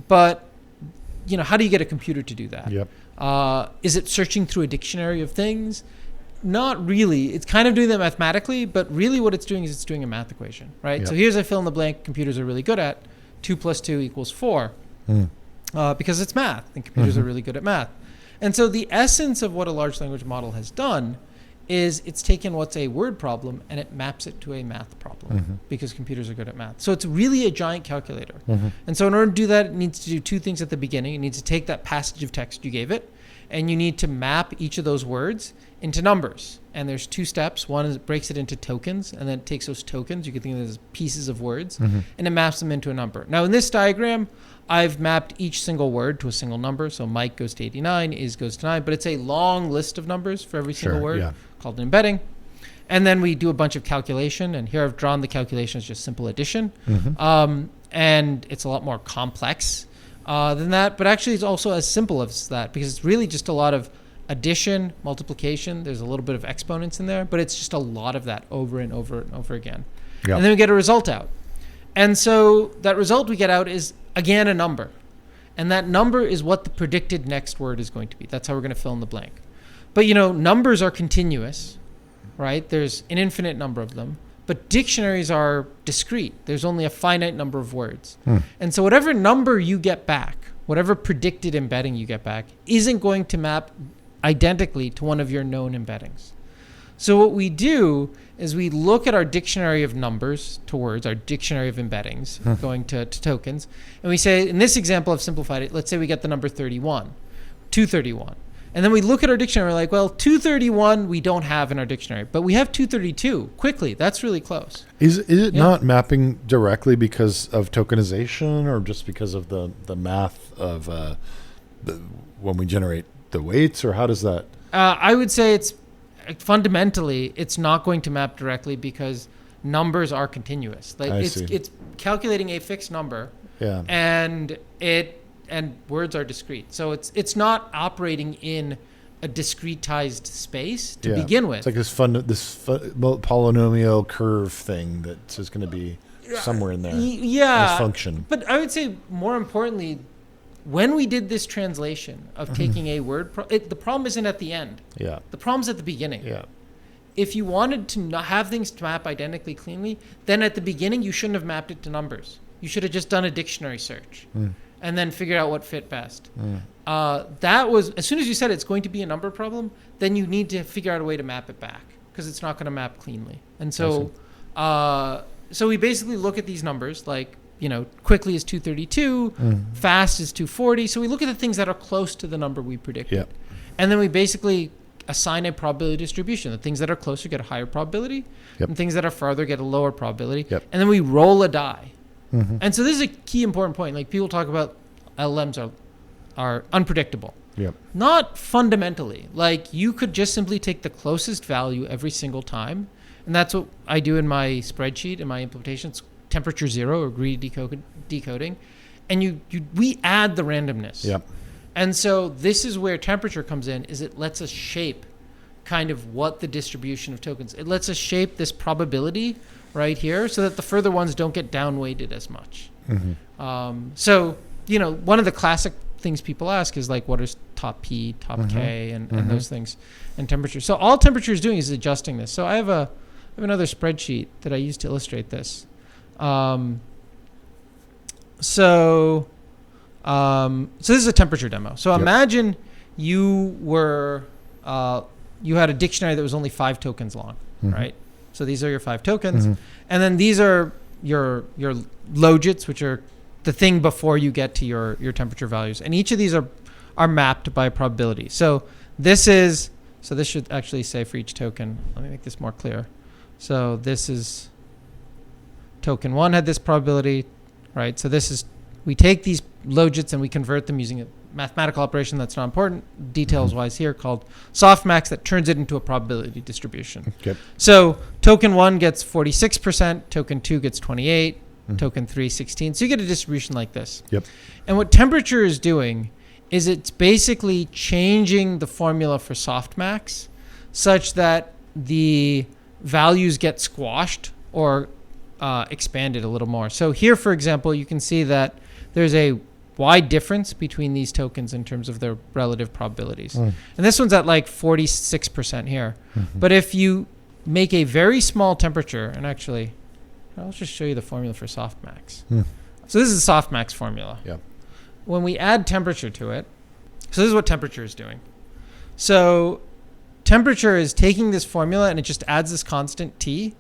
But, how do you get a computer to do that? Yep. Is it searching through a dictionary of things? Not really. It's kind of doing that mathematically, but really what it's doing is it's doing a math equation, right? Yep. So here's a fill in the blank computers are really good at. 2 + 2 = 4. Because it's math, and computers are really good at math. And so the essence of what a large language model has done is it's taken what's a word problem and it maps it to a math problem because computers are good at math. So it's really a giant calculator. And so in order to do that, it needs to do two things at the beginning. It needs to take that passage of text you gave it, and you need to map each of those words into numbers. And there's 2 steps. One is it breaks it into tokens, and then it takes those tokens, you can think of them as pieces of words, and it maps them into a number. Now in this diagram, I've mapped each single word to a single number. So Mike goes to 89, is goes to 9, but it's a long list of numbers for every single word called an embedding. And then we do a bunch of calculation, and here I've drawn the calculation as just simple addition. And it's a lot more complex than that, but actually it's also as simple as that because it's really just a lot of addition, multiplication. There's a little bit of exponents in there, but it's just a lot of that over and over and over again. And then we get a result out. And so that result we get out is, again, a number. And that number is what the predicted next word is going to be. That's how we're going to fill in the blank. But, numbers are continuous, right? There's an infinite number of them. But dictionaries are discrete. There's only a finite number of words. And so whatever number you get back, whatever predicted embedding you get back, isn't going to map identically to one of your known embeddings. So what we do is we look at our dictionary of numbers to words, our dictionary of embeddings, going to tokens, and we say, in this example, I've simplified it. Let's say we get the number 31, 231. And then we look at our dictionary, we're like, well, 231 we don't have in our dictionary, but we have 232. Quickly, that's really close. Is it not mapping directly because of tokenization or just because of the math of when we generate the weights, or how does that? I would say it's fundamentally, it's not going to map directly because numbers are continuous. Like it's calculating a fixed number, and words are discrete. So it's not operating in a discretized space to begin with. It's like this polynomial curve thing that's just going to be somewhere in there. This function. But I would say more importantly, when we did this translation of taking a word, the problem isn't at the end. The problem's at the beginning. If you wanted to not have things to map identically cleanly, then at the beginning you shouldn't have mapped it to numbers. You should have just done a dictionary search and then figured out what fit best. That was, as soon as you said it's going to be a number problem, then you need to figure out a way to map it back because it's not going to map cleanly. And so, so we basically look at these numbers like, quickly is 232, fast is 240. So we look at the things that are close to the number we predicted. And then we basically assign a probability distribution. The things that are closer get a higher probability, and things that are farther get a lower probability. And then we roll a die. And so this is a key important point. Like people talk about LLMs are unpredictable. Not fundamentally. Like you could just simply take the closest value every single time. And that's what I do in my spreadsheet, in my implementations. Temperature 0 or greedy decoding, and we add the randomness. And so this is where temperature comes in, is it lets us shape kind of what the distribution of tokens. It lets us shape this probability right here so that the further ones don't get downweighted as much. So, one of the classic things people ask is like, what is top P, top K, and those things, and temperature. So all temperature is doing is adjusting this. So I have another spreadsheet that I use to illustrate this. So this is a temperature demo. So imagine you were, you had a dictionary that was only 5 tokens long, right? So these are your 5 tokens. And then these are your logits, which are the thing before you get to your temperature values. And each of these are mapped by probability. So this should actually say for each token, let me make this more clear. So this is token 1 had this probability, right? So we take these logits and we convert them using mathematical operation that's not important, details-wise here, called softmax that turns it into a probability distribution. Okay. So token 1 gets 46%, token 2 gets 28, token 3, 16. So you get a distribution like this. Yep. And what temperature is doing is it's basically changing the formula for softmax such that the values get squashed or expanded a little more. So here, for example, you can see that there's a wide difference between these tokens in terms of their relative probabilities. And this one's at like 46% here. But if you make a very small temperature, and actually, I'll just show you the formula for softmax. So this is the softmax formula. Yeah. When we add temperature to it, so this is what temperature is doing. So temperature is taking this formula and it just adds this constant T.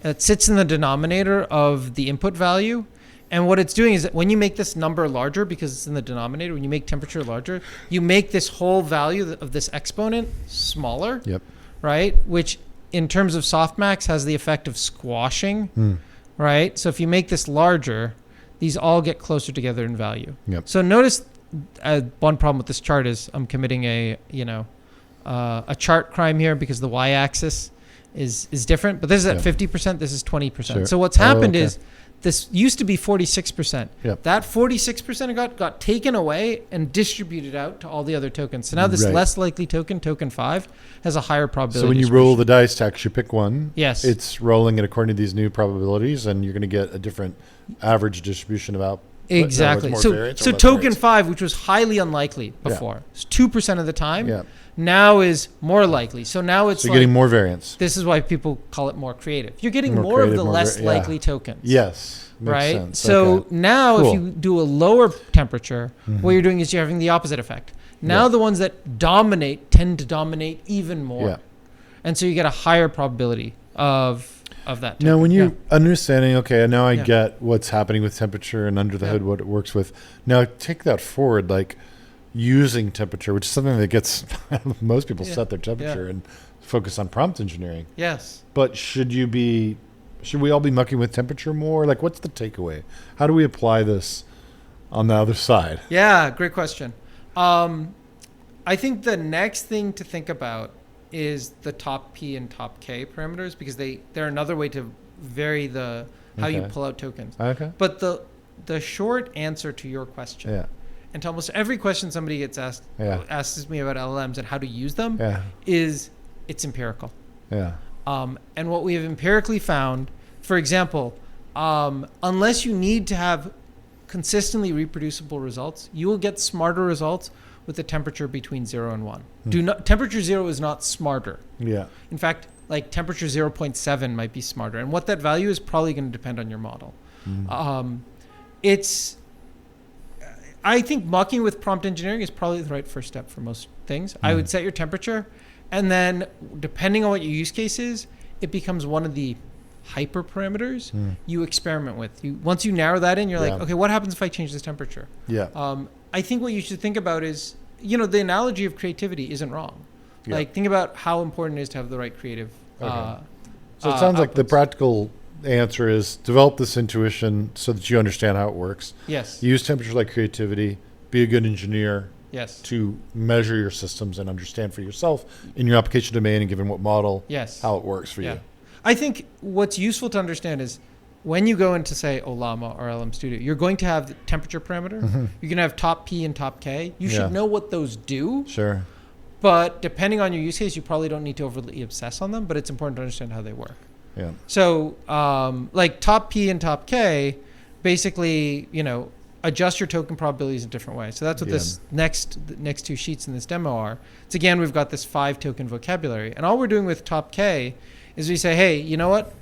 It sits in the denominator of the input value. And what it's doing is that when you make this number larger, because it's in the denominator, when you make temperature larger, you make this whole value of this exponent smaller, right? Which in terms of softmax has the effect of squashing, right? So if you make this larger, these all get closer together in value. So notice one problem with this chart is I'm committing a chart crime here because the y-axis is different, but this is at 50%, this is 20%. So what's happened is this used to be 46%. That 46% got taken away and distributed out to all the other tokens. So now this less likely token, token 5, has a higher probability. So when you roll the dice to actually pick one, yes, it's rolling it according to these new probabilities, and you're going to get a different average distribution about. Exactly. So token 5, which was highly unlikely before, 2% of the time, now is more likely. So now it's getting more variance. This is why people call it more creative. You're getting more of the less likely tokens. Yes. Right? Sense. So now if you do a lower temperature, what you're doing is you're having the opposite effect. Now the ones that dominate tend to dominate even more. And so you get a higher probability of that token. Now, when you're understanding, now I get what's happening with temperature and under the hood, what it works with. Now, take that forward, like using temperature, which is something that gets most people set their temperature and focus on prompt engineering. Yes. But should we all be mucking with temperature more? Like, what's the takeaway? How do we apply this on the other side? Yeah, great question. I think the next thing to think about is the top P and top K parameters, because they're another way to vary how you pull out tokens. But the short answer to your question, and to almost every question somebody gets asked, asks me about LLMs and how to use them, is it's empirical. And what we have empirically found, for example, unless you need to have consistently reproducible results, you will get smarter results with a temperature between 0 and 1. Temperature 0 is not smarter. In fact, like temperature 0.7 might be smarter. And what that value is probably going to depend on your model. I think mucking with prompt engineering is probably the right first step for most things. I would set your temperature, and then depending on what your use case is, it becomes one of the hyperparameters you experiment with. Once you narrow that in, you're like, okay, what happens if I change this temperature? I think what you should think about is, the analogy of creativity isn't wrong. Like, think about how important it is to have the right creative. So it sounds like the practical answer is develop this intuition so that you understand how it works. Yes. Use temperature like creativity. Be a good engineer. Yes. To measure your systems and understand for yourself in your application domain and given what model, how it works for you. I think what's useful to understand is when you go into, say, LLaMA or LM Studio, you're going to have the temperature parameter. You're going to have top P and top K. You should know what those do. Sure. But depending on your use case, you probably don't need to overly obsess on them, but it's important to understand how they work. So like top P and top K, basically, adjust your token probabilities in different ways. So that's what the next two sheets in this demo are. It's again, we've got this 5 token vocabulary. And all we're doing with top K is we say, hey, you know what?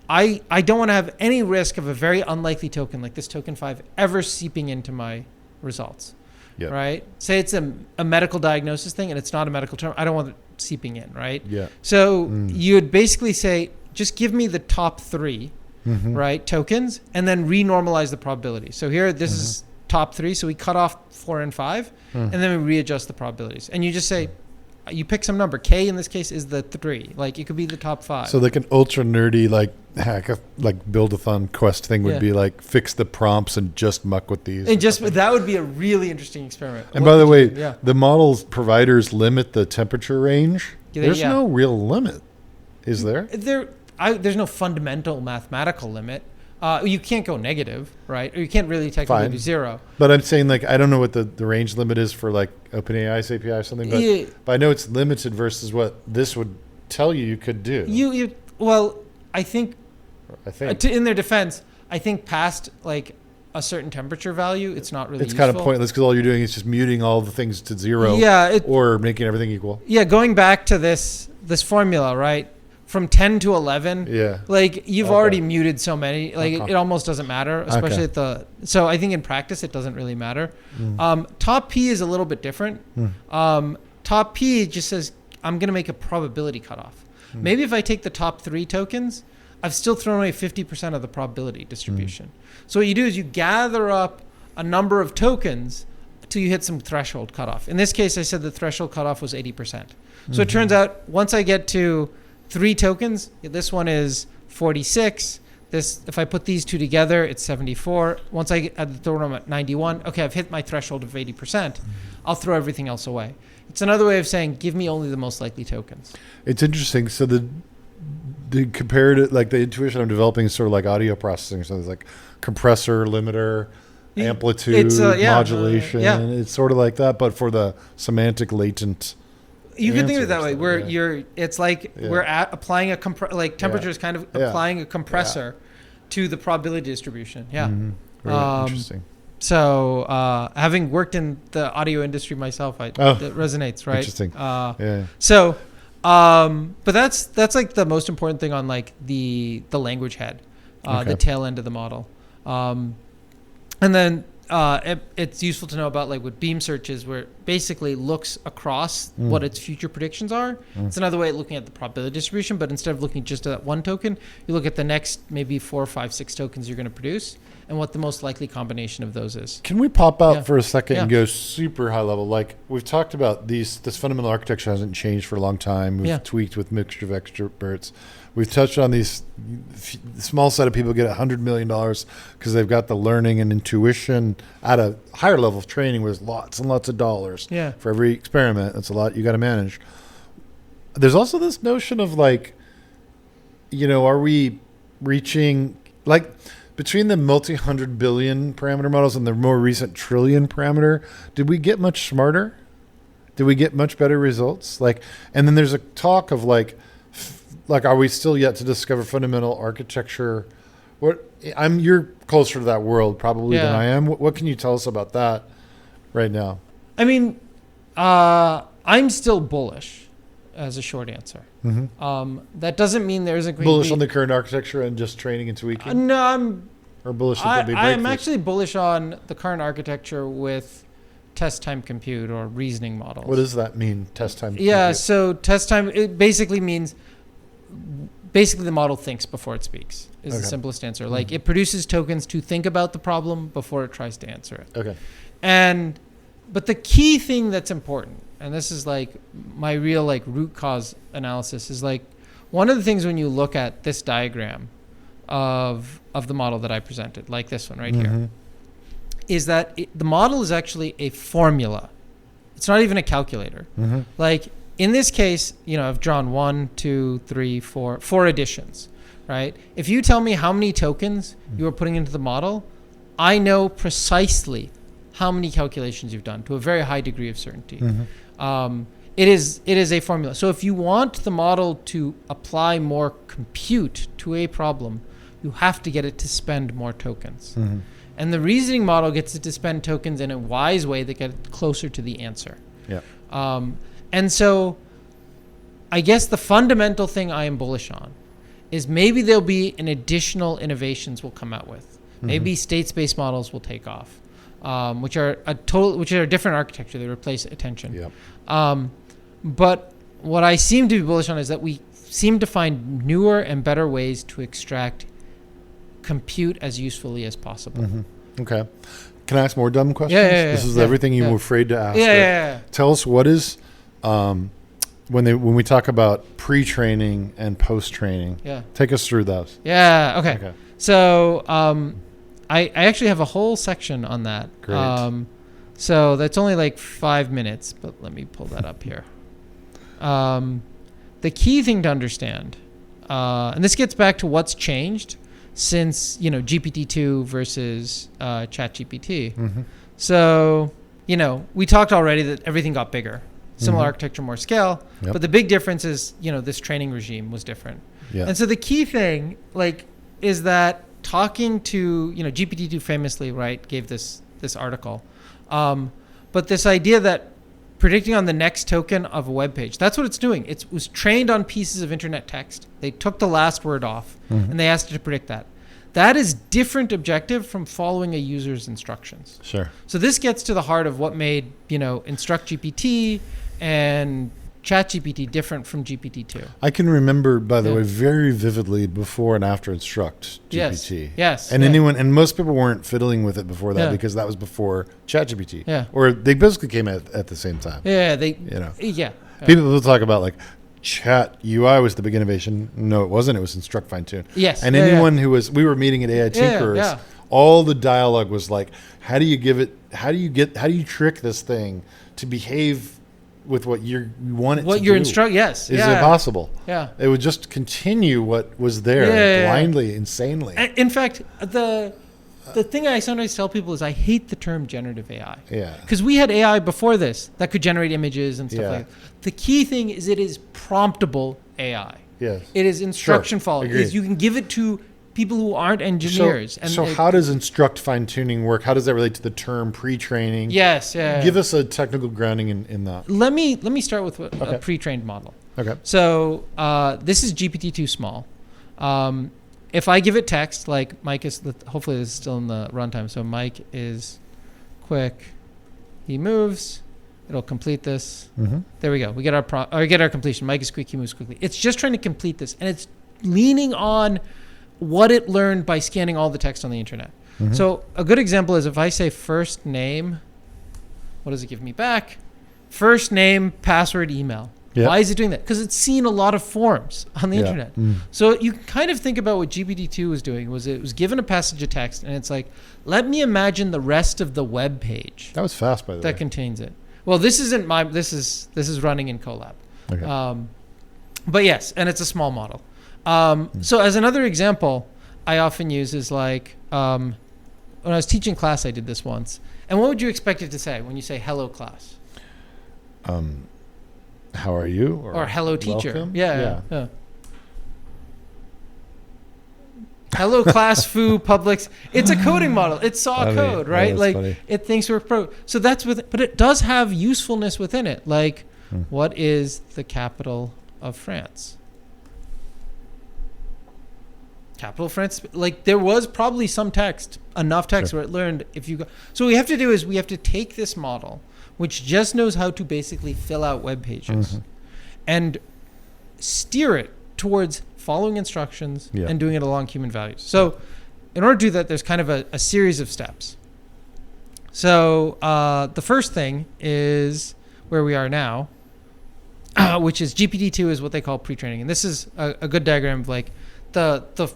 I don't want to have any risk of a very unlikely token like this token 5 ever seeping into my results. Right? Say it's a medical diagnosis thing and it's not a medical term. I don't want it seeping in, right? So you would basically say, just give me the top 3, right, tokens, and then renormalize the probability. So here, this is top 3. So we cut off 4 and 5, and then we readjust the probabilities. And you just say, you pick some number. K in this case is the 3. Like it could be the top 5. So like an ultra nerdy like build-a-thon quest thing would be like fix the prompts and just muck with these. And just that would be a really interesting experiment. And by the way, the model's providers limit the temperature range. There's no real limit, is there? There's no fundamental mathematical limit. You can't go negative, right? Or you can't really technically do 0. But I'm saying like I don't know what the range limit is for like OpenAI's API or something, but I know it's limited versus what this would tell you could do. I think in their defense, I think past like a certain temperature value, it's not really. It's kind of pointless because all you're doing is just muting all the things to 0. Or making everything equal. Yeah, going back to this formula, right? From 10 to 11, like you've already muted so many, like it almost doesn't matter, especially so I think in practice it doesn't really matter. Top P is a little bit different. Top P just says, I'm going to make a probability cutoff. Maybe if I take the top 3 tokens, I've still thrown away 50% of the probability distribution. So what you do is you gather up a number of tokens till you hit some threshold cutoff. In this case, I said the threshold cutoff was 80%. So it turns out once I get to 3 tokens, this one is 46. If I put these 2 together, it's 74. Once I get at the third one, I'm at 91. Okay, I've hit my threshold of 80%. I'll throw everything else away. It's another way of saying, give me only the most likely tokens. It's interesting. So the comparative, like the intuition I'm developing is sort of like audio processing. So there's like compressor, limiter, amplitude, modulation. It's sort of like that, but for the semantic latent. You can think of it that way, where it's like we're applying a temperature is kind of applying a compressor to the probability distribution. Really interesting. So having worked in the audio industry myself, it resonates, right? Interesting. So, but that's like the most important thing on like the language head, the tail end of the model, and then. It's useful to know about like what beam search is, where it basically looks across what its future predictions are. It's another way of looking at the probability distribution, but instead of looking just at that one token, you look at the next maybe 4, 5, 6 tokens you're going to produce and what the most likely combination of those is. Can we pop out for a second and go super high level? Like we've talked about this fundamental architecture hasn't changed for a long time. We've tweaked with mixture of experts. We've touched on these small set of people get $100 million because they've got the learning and intuition at a higher level of training with lots and lots of dollars for every experiment. That's a lot you got to manage. There's also this notion of like, are we reaching like between the multi-100 billion parameter models and the more recent trillion parameter, did we get much smarter? Did we get much better results? Like, and then there's a talk of like, are we still yet to discover fundamental architecture? You're closer to that world probably than I am. What can you tell us about that right now? I mean, I'm still bullish as a short answer. That doesn't mean there isn't going bullish to be on the current architecture and just training and tweaking? No, I'm actually bullish on the current architecture with test time compute or reasoning models. What does that mean, test time compute? Yeah, so test time, it basically means the model thinks before it speaks is the simplest answer. Like it produces tokens to think about the problem before it tries to answer it. But the key thing that's important, and this is like my real like root cause analysis, is like one of the things when you look at this diagram of the model that I presented, like this one right here, is that the model is actually a formula. It's not even a calculator. Like in this case, I've drawn 1, 2, 3, 4 additions, right? If you tell me how many tokens you are putting into the model, I know precisely how many calculations you've done to a very high degree of certainty. It is a formula. So if you want the model to apply more compute to a problem, you have to get it to spend more tokens. And the reasoning model gets it to spend tokens in a wise way that get it closer to the answer. And so I guess the fundamental thing I am bullish on is maybe there'll be an additional innovations we'll come out with. Maybe state-space models will take off, which are a different architecture. They replace attention. But what I seem to be bullish on is that we seem to find newer and better ways to extract compute as usefully as possible. Okay. Can I ask more dumb questions? This is everything you were afraid to ask. Tell us what is when we talk about pre-training and post-training, take us through those. Yeah. Okay. So I actually have a whole section on that. Great. So that's only like 5 minutes, but let me pull that up here. The key thing to understand, and this gets back to what's changed since, GPT-2 versus ChatGPT. Mm-hmm. So, we talked already that everything got bigger. Similar architecture, more scale. Yep. But the big difference is, this training regime was different. Yeah. And so the key thing, is that talking to, GPT-2 famously, right, gave this article. But this idea that predicting on the next token of a web page, that's what it's doing. It was trained on pieces of internet text. They took the last word off and they asked it to predict that. That is different objective from following a user's instructions. Sure. So this gets to the heart of what made, Instruct GPT and ChatGPT different from GPT-2. I can remember, by the way, very vividly before and after Instruct GPT. Yes. And most people weren't fiddling with it before that because that was before ChatGPT. Yeah. Or they basically came at the same time. Yeah. People will talk about Chat UI was the big innovation. No, it wasn't. It was Instruct Fine Tune. Yes. And anyone who we were meeting at AI Tinkerers, all the dialogue was how do you trick this thing to behave with what you want it to do? What you're instruct, Is it possible? Yeah. It would just continue what was there blindly, insanely. In fact, the thing I sometimes tell people is I hate the term generative AI. Yeah. Because we had AI before this that could generate images and stuff like that. The key thing is it is promptable AI. Yes. It is instruction following. Agreed. You can give it to people who aren't engineers. So how does Instruct Fine-Tuning work? How does that relate to the term pre-training? Yes. Yeah. Give us a technical grounding in that. Let me start with a pre-trained model. Okay. So this is GPT-2 small. If I give it text, like Mike is, hopefully this is still in the runtime. So Mike is quick. He moves. It'll complete this. Mm-hmm. There we go. We get our completion. Mike is quick. He moves quickly. It's just trying to complete this, and it's leaning on what it learned by scanning all the text on the internet. Mm-hmm. So a good example is if I say first name, what does it give me back? First name, password, email. Yep. Why is it doing that? Because it's seen a lot of forms on the internet. So you can kind of think about what GPT-2 was doing. It was given a passage of text, and it's let me imagine the rest of the web page. That was fast, by the way. That contains it. Well, this isn't this is running in Colab. Okay. But yes, and it's a small model. So as another example, I often use is when I was teaching class, I did this once. And what would you expect it to say when you say hello class? How are you? Or hello teacher. Welcome? Yeah. Hello class, foo, Publix. It's a coding model. It saw code, right? Funny. It thinks we're pro. So that's but it does have usefulness within it. What is the capital of France? Capital of France. There was probably some text, enough text where it learned So what we have to do is we have to take this model, which just knows how to basically fill out web pages, and steer it towards following instructions and doing it along human values. So in order to do that, there's kind of a series of steps. So the first thing is where we are now, which is GPT-2 is what they call pre-training. And this is a good diagram of the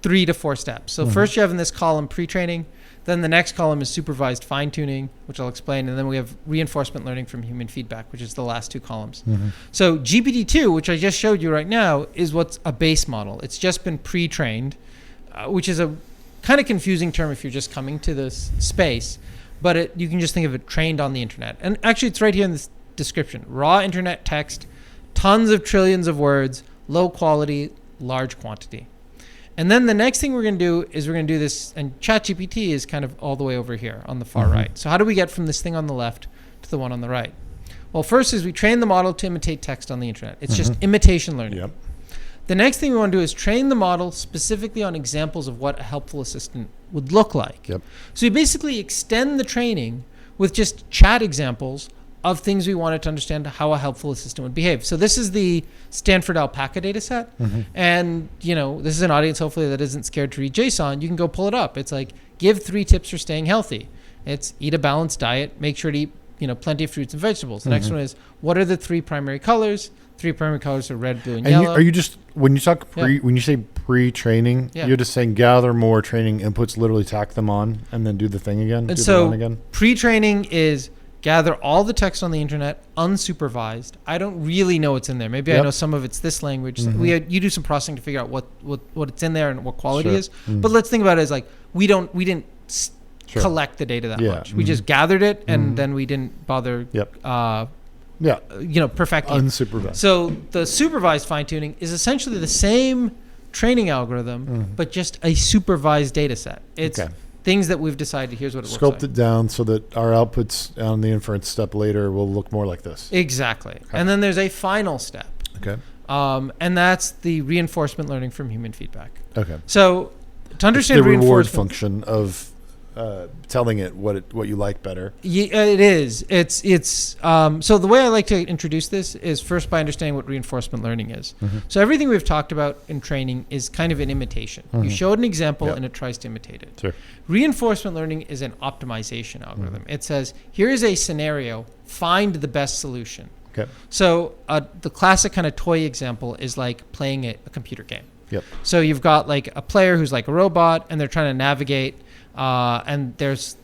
3 to 4 steps. So first you have in this column pre-training. Then the next column is supervised fine-tuning, which I'll explain. And then we have reinforcement learning from human feedback, which is the last 2 columns. So GPT-2, which I just showed you right now, is what's a base model. It's just been pre-trained, which is a kind of confusing term if you're just coming to this space. But you can just think of it trained on the internet. And actually, it's right here in this description. Raw internet text, tons of trillions of words, low quality, large quantity. And then the next thing we're going to do is we're going to do this, and ChatGPT is kind of all the way over here on the far right. So how do we get from this thing on the left to the one on the right? Well, first is we train the model to imitate text on the internet. It's just imitation learning. Yep. The next thing we want to do is train the model specifically on examples of what a helpful assistant would look like. Yep. So you basically extend the training with just chat examples of things we wanted to understand how a helpful assistant would behave. So this is the Stanford Alpaca data set. And, this is an audience hopefully that isn't scared to read JSON. You can go pull it up. It's give 3 tips for staying healthy. It's eat a balanced diet, make sure to eat plenty of fruits and vegetables. The next one is, what are the 3 primary colors? 3 primary colors are red, blue, and yellow. Are you just, when you talk when you say pre-training, you're just saying gather more training inputs, literally tack them on, and then do the thing again? And so pre-training is gather all the text on the internet unsupervised. I don't really know what's in there. Maybe I know some of it's this language. You do some processing to figure out what it's in there and what quality is. But let's think about it as like we didn't collect the data that much. We just gathered it and then we didn't bother perfecting unsupervised. So the supervised fine-tuning is essentially the same training algorithm but just a supervised data set. It's things that we've decided, here's what it looks like. Scoped it down so that our outputs on the inference step later will look more like this. Exactly. Okay. And then there's a final step. Okay. And that's the reinforcement learning from human feedback. Okay. So to understand the reward reinforcement function of telling it what you like better. Yeah, it is. It's so the way I like to introduce this is first by understanding what reinforcement learning is. So everything we've talked about in training is kind of an imitation. You show it an example and it tries to imitate it. Sure. Reinforcement learning is an optimization algorithm. It says, here is a scenario, find the best solution. Okay. So the classic kind of toy example is like playing a computer game. Yep. So you've got like a player who's like a robot and they're trying to navigate and there's,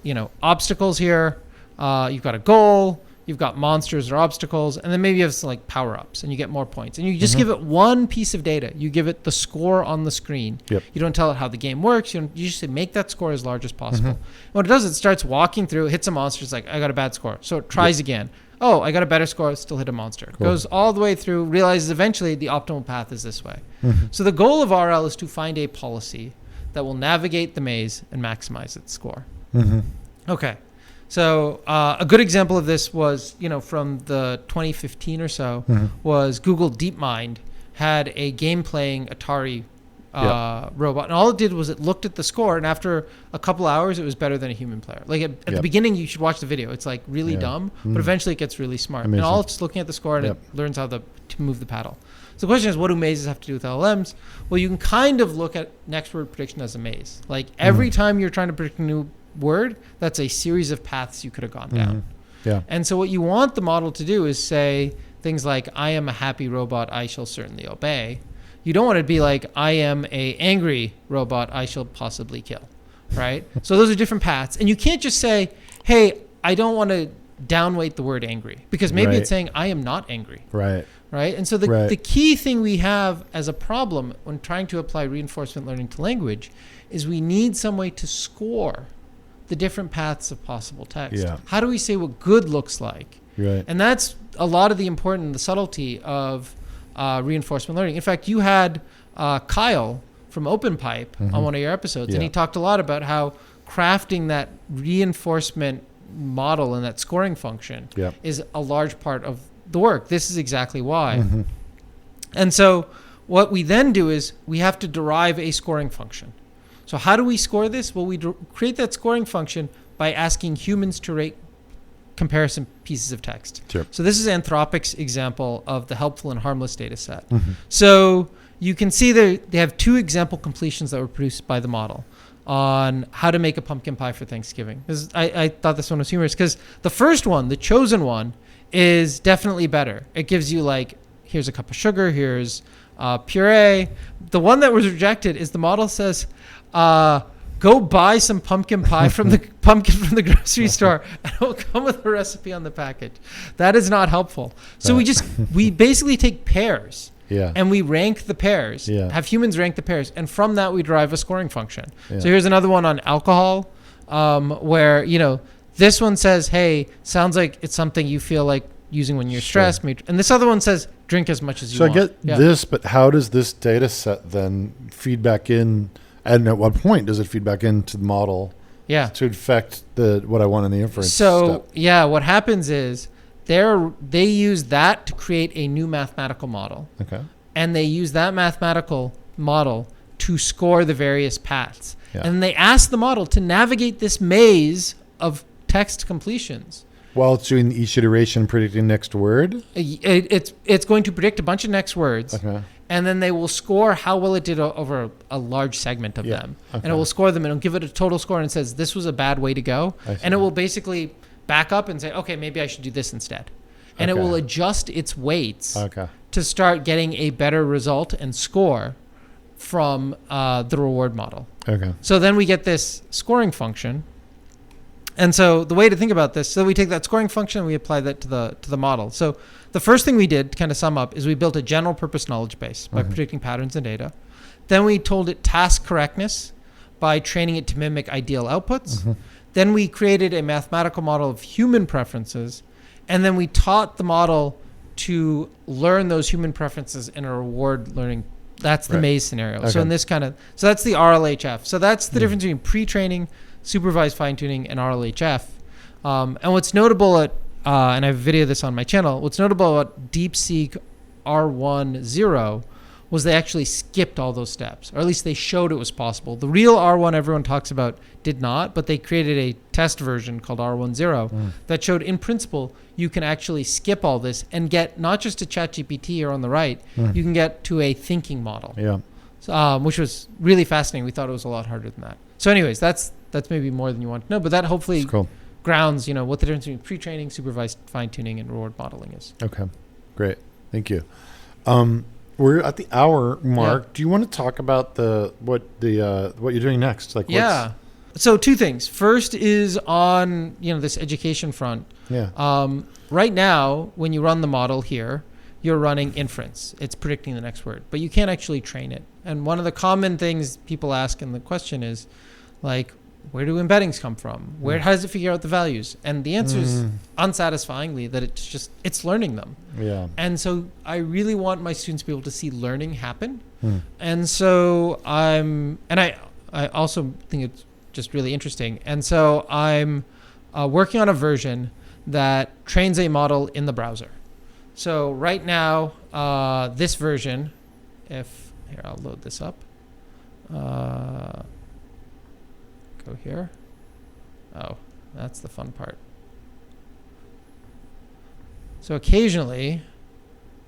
obstacles here. You've got a goal, you've got monsters or obstacles, and then maybe you have some like power-ups and you get more points. And you just give it one piece of data. You give it the score on the screen. Yep. You don't tell it how the game works. You just say, make that score as large as possible. And what it does, it starts walking through, hits a monster. It's like, I got a bad score. So it tries again. Oh, I got a better score, still hit a monster. Cool. Goes all the way through, realizes eventually the optimal path is this way. So the goal of RL is to find a policy that will navigate the maze and maximize its score. Okay. So a good example of this was, from the 2015 or so, was Google DeepMind had a game-playing Atari robot. And all it did was it looked at the score, and after a couple hours, it was better than a human player. Like at the beginning, you should watch the video. It's like really dumb, but eventually it gets really smart. Amazing. And all it's looking at the score, and it learns how to move the paddle. So the question is, what do mazes have to do with LLMs? Well, you can kind of look at next word prediction as a maze. Like every time you're trying to predict a new word, that's a series of paths you could have gone down. Yeah. And so what you want the model to do is say things like, I am a happy robot, I shall certainly obey. You don't want it to be like, I am a angry robot, I shall possibly kill, right? So those are different paths. And you can't just say, hey, I don't want to downweight the word angry, because maybe it's saying, I am not angry. Right. Right. And so the key thing we have as a problem when trying to apply reinforcement learning to language is we need some way to score the different paths of possible text. Yeah. How do we say what good looks like? Right. And that's a lot of the subtlety of reinforcement learning. In fact, you had Kyle from OpenPipe on one of your episodes, and he talked a lot about how crafting that reinforcement model and that scoring function is a large part of the work. This is exactly why. And so what we then do is we have to derive a scoring function. So how do we score this? Well, we create that scoring function by asking humans to rate comparison pieces of text. Sure. So this is Anthropic's example of the helpful and harmless data set. So you can see they have 2 example completions that were produced by the model on how to make a pumpkin pie for Thanksgiving. I thought this one was humorous because the first one, the chosen one, is definitely better. It gives you like, here's a cup of sugar, here's puree. The one that was rejected is the model says, go buy some pumpkin pie from the grocery store, and it will come with a recipe on the package. That is not helpful. So we basically take pairs and we rank the pairs, have humans rank the pairs, and from that we derive a scoring function. So here's another one on alcohol, where, this one says, hey, sounds like it's something you feel like using when you're stressed. And this other one says, drink as much as you want. So I get this, but how does this data set then feed back in, and at what point does it feed back into the model to affect what I want in the inference step? What happens is they use that to create a new mathematical model. Okay. And they use that mathematical model to score the various paths. And they ask the model to navigate this maze of text completions. While it's doing each iteration predicting next word? It's going to predict a bunch of next words. Okay. And then they will score how well it did over a large segment of them. Okay. And it will score them, and it'll give it a total score, and it says, this was a bad way to go. And it will basically back up and say, okay, maybe I should do this instead. And it Okay. will adjust its weights Okay. to start getting a better result and score from the reward model. Okay. So then we get this scoring function. And so the way to think about this, so we take that scoring function and we apply that to the model. So the first thing we did to kind of sum up is we built a general purpose knowledge base by predicting patterns in data. Then we told it task correctness by training it to mimic ideal outputs. Then we created a mathematical model of human preferences. And then we taught the model to learn those human preferences in a reward learning. That's the maze scenario. Okay. So in this kind of, so that's the RLHF. So that's the difference between pre-training, supervised fine-tuning, and RLHF. And what's notable at, and I have a video of this on my channel, what's notable about DeepSeek R1.0 was they actually skipped all those steps, or at least they showed it was possible. The real R1 everyone talks about did not, but they created a test version called R1.0 that showed in principle you can actually skip all this and get not just to ChatGPT here on the right, you can get to a thinking model. Yeah. Which was really fascinating. We thought it was a lot harder than that. So anyways, that's maybe more than you want to know, but that hopefully That's cool. grounds, what the difference between pre-training, supervised fine-tuning, and reward modeling is. Okay. Great. Thank you. We're at the hour mark. Yeah. Do you want to talk about what you're doing next? Like, Yeah. So two things. First is on, this education front. Yeah. Right now, when you run the model here, you're running inference. It's predicting the next word, but you can't actually train it. And one of the common things people ask in the question is, like, where do embeddings come from? How does it figure out the values? And the answer is unsatisfyingly that it's learning them. Yeah. And so I really want my students to be able to see learning happen. And so I also think it's just really interesting. And so I'm working on a version that trains a model in the browser. So right now, this version, here, I'll load this up. Go here. Oh, that's the fun part. So occasionally,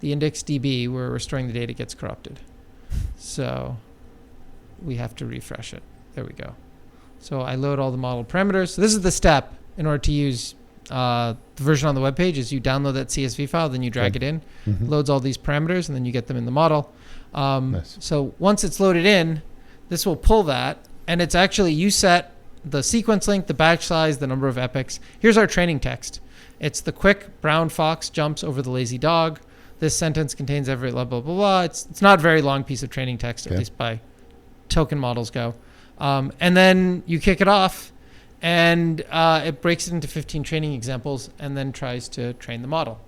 the index DB where we're storing the data gets corrupted. So we have to refresh it. There we go. So I load all the model parameters. So this is the step in order to use the version on the web page is you download that CSV file, then you drag it in, loads all these parameters, and then you get them in the model. Nice. So once it's loaded in, this will pull that. And it's actually, you set the sequence length, the batch size, the number of epochs. Here's our training text. It's the quick brown fox jumps over the lazy dog. This sentence contains every blah, blah, blah, blah. It's not a very long piece of training text, at least by token models go. And then you kick it off and it breaks it into 15 training examples and then tries to train the model.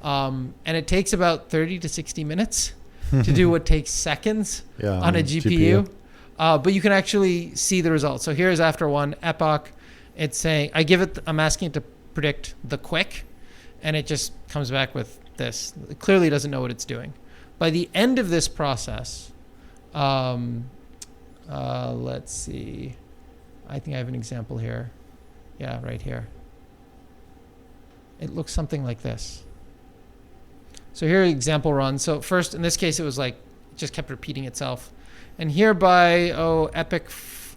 And it takes about 30 to 60 minutes to do what takes seconds on a GPU. But you can actually see the results. So here's after one epoch. It's saying, I'm asking it to predict the quick, and it just comes back with this. It clearly doesn't know what it's doing. By the end of this process, let's see. I think I have an example here. Yeah, right here. It looks something like this. So here, example run. So first, in this case, it was like, it just kept repeating itself. And here by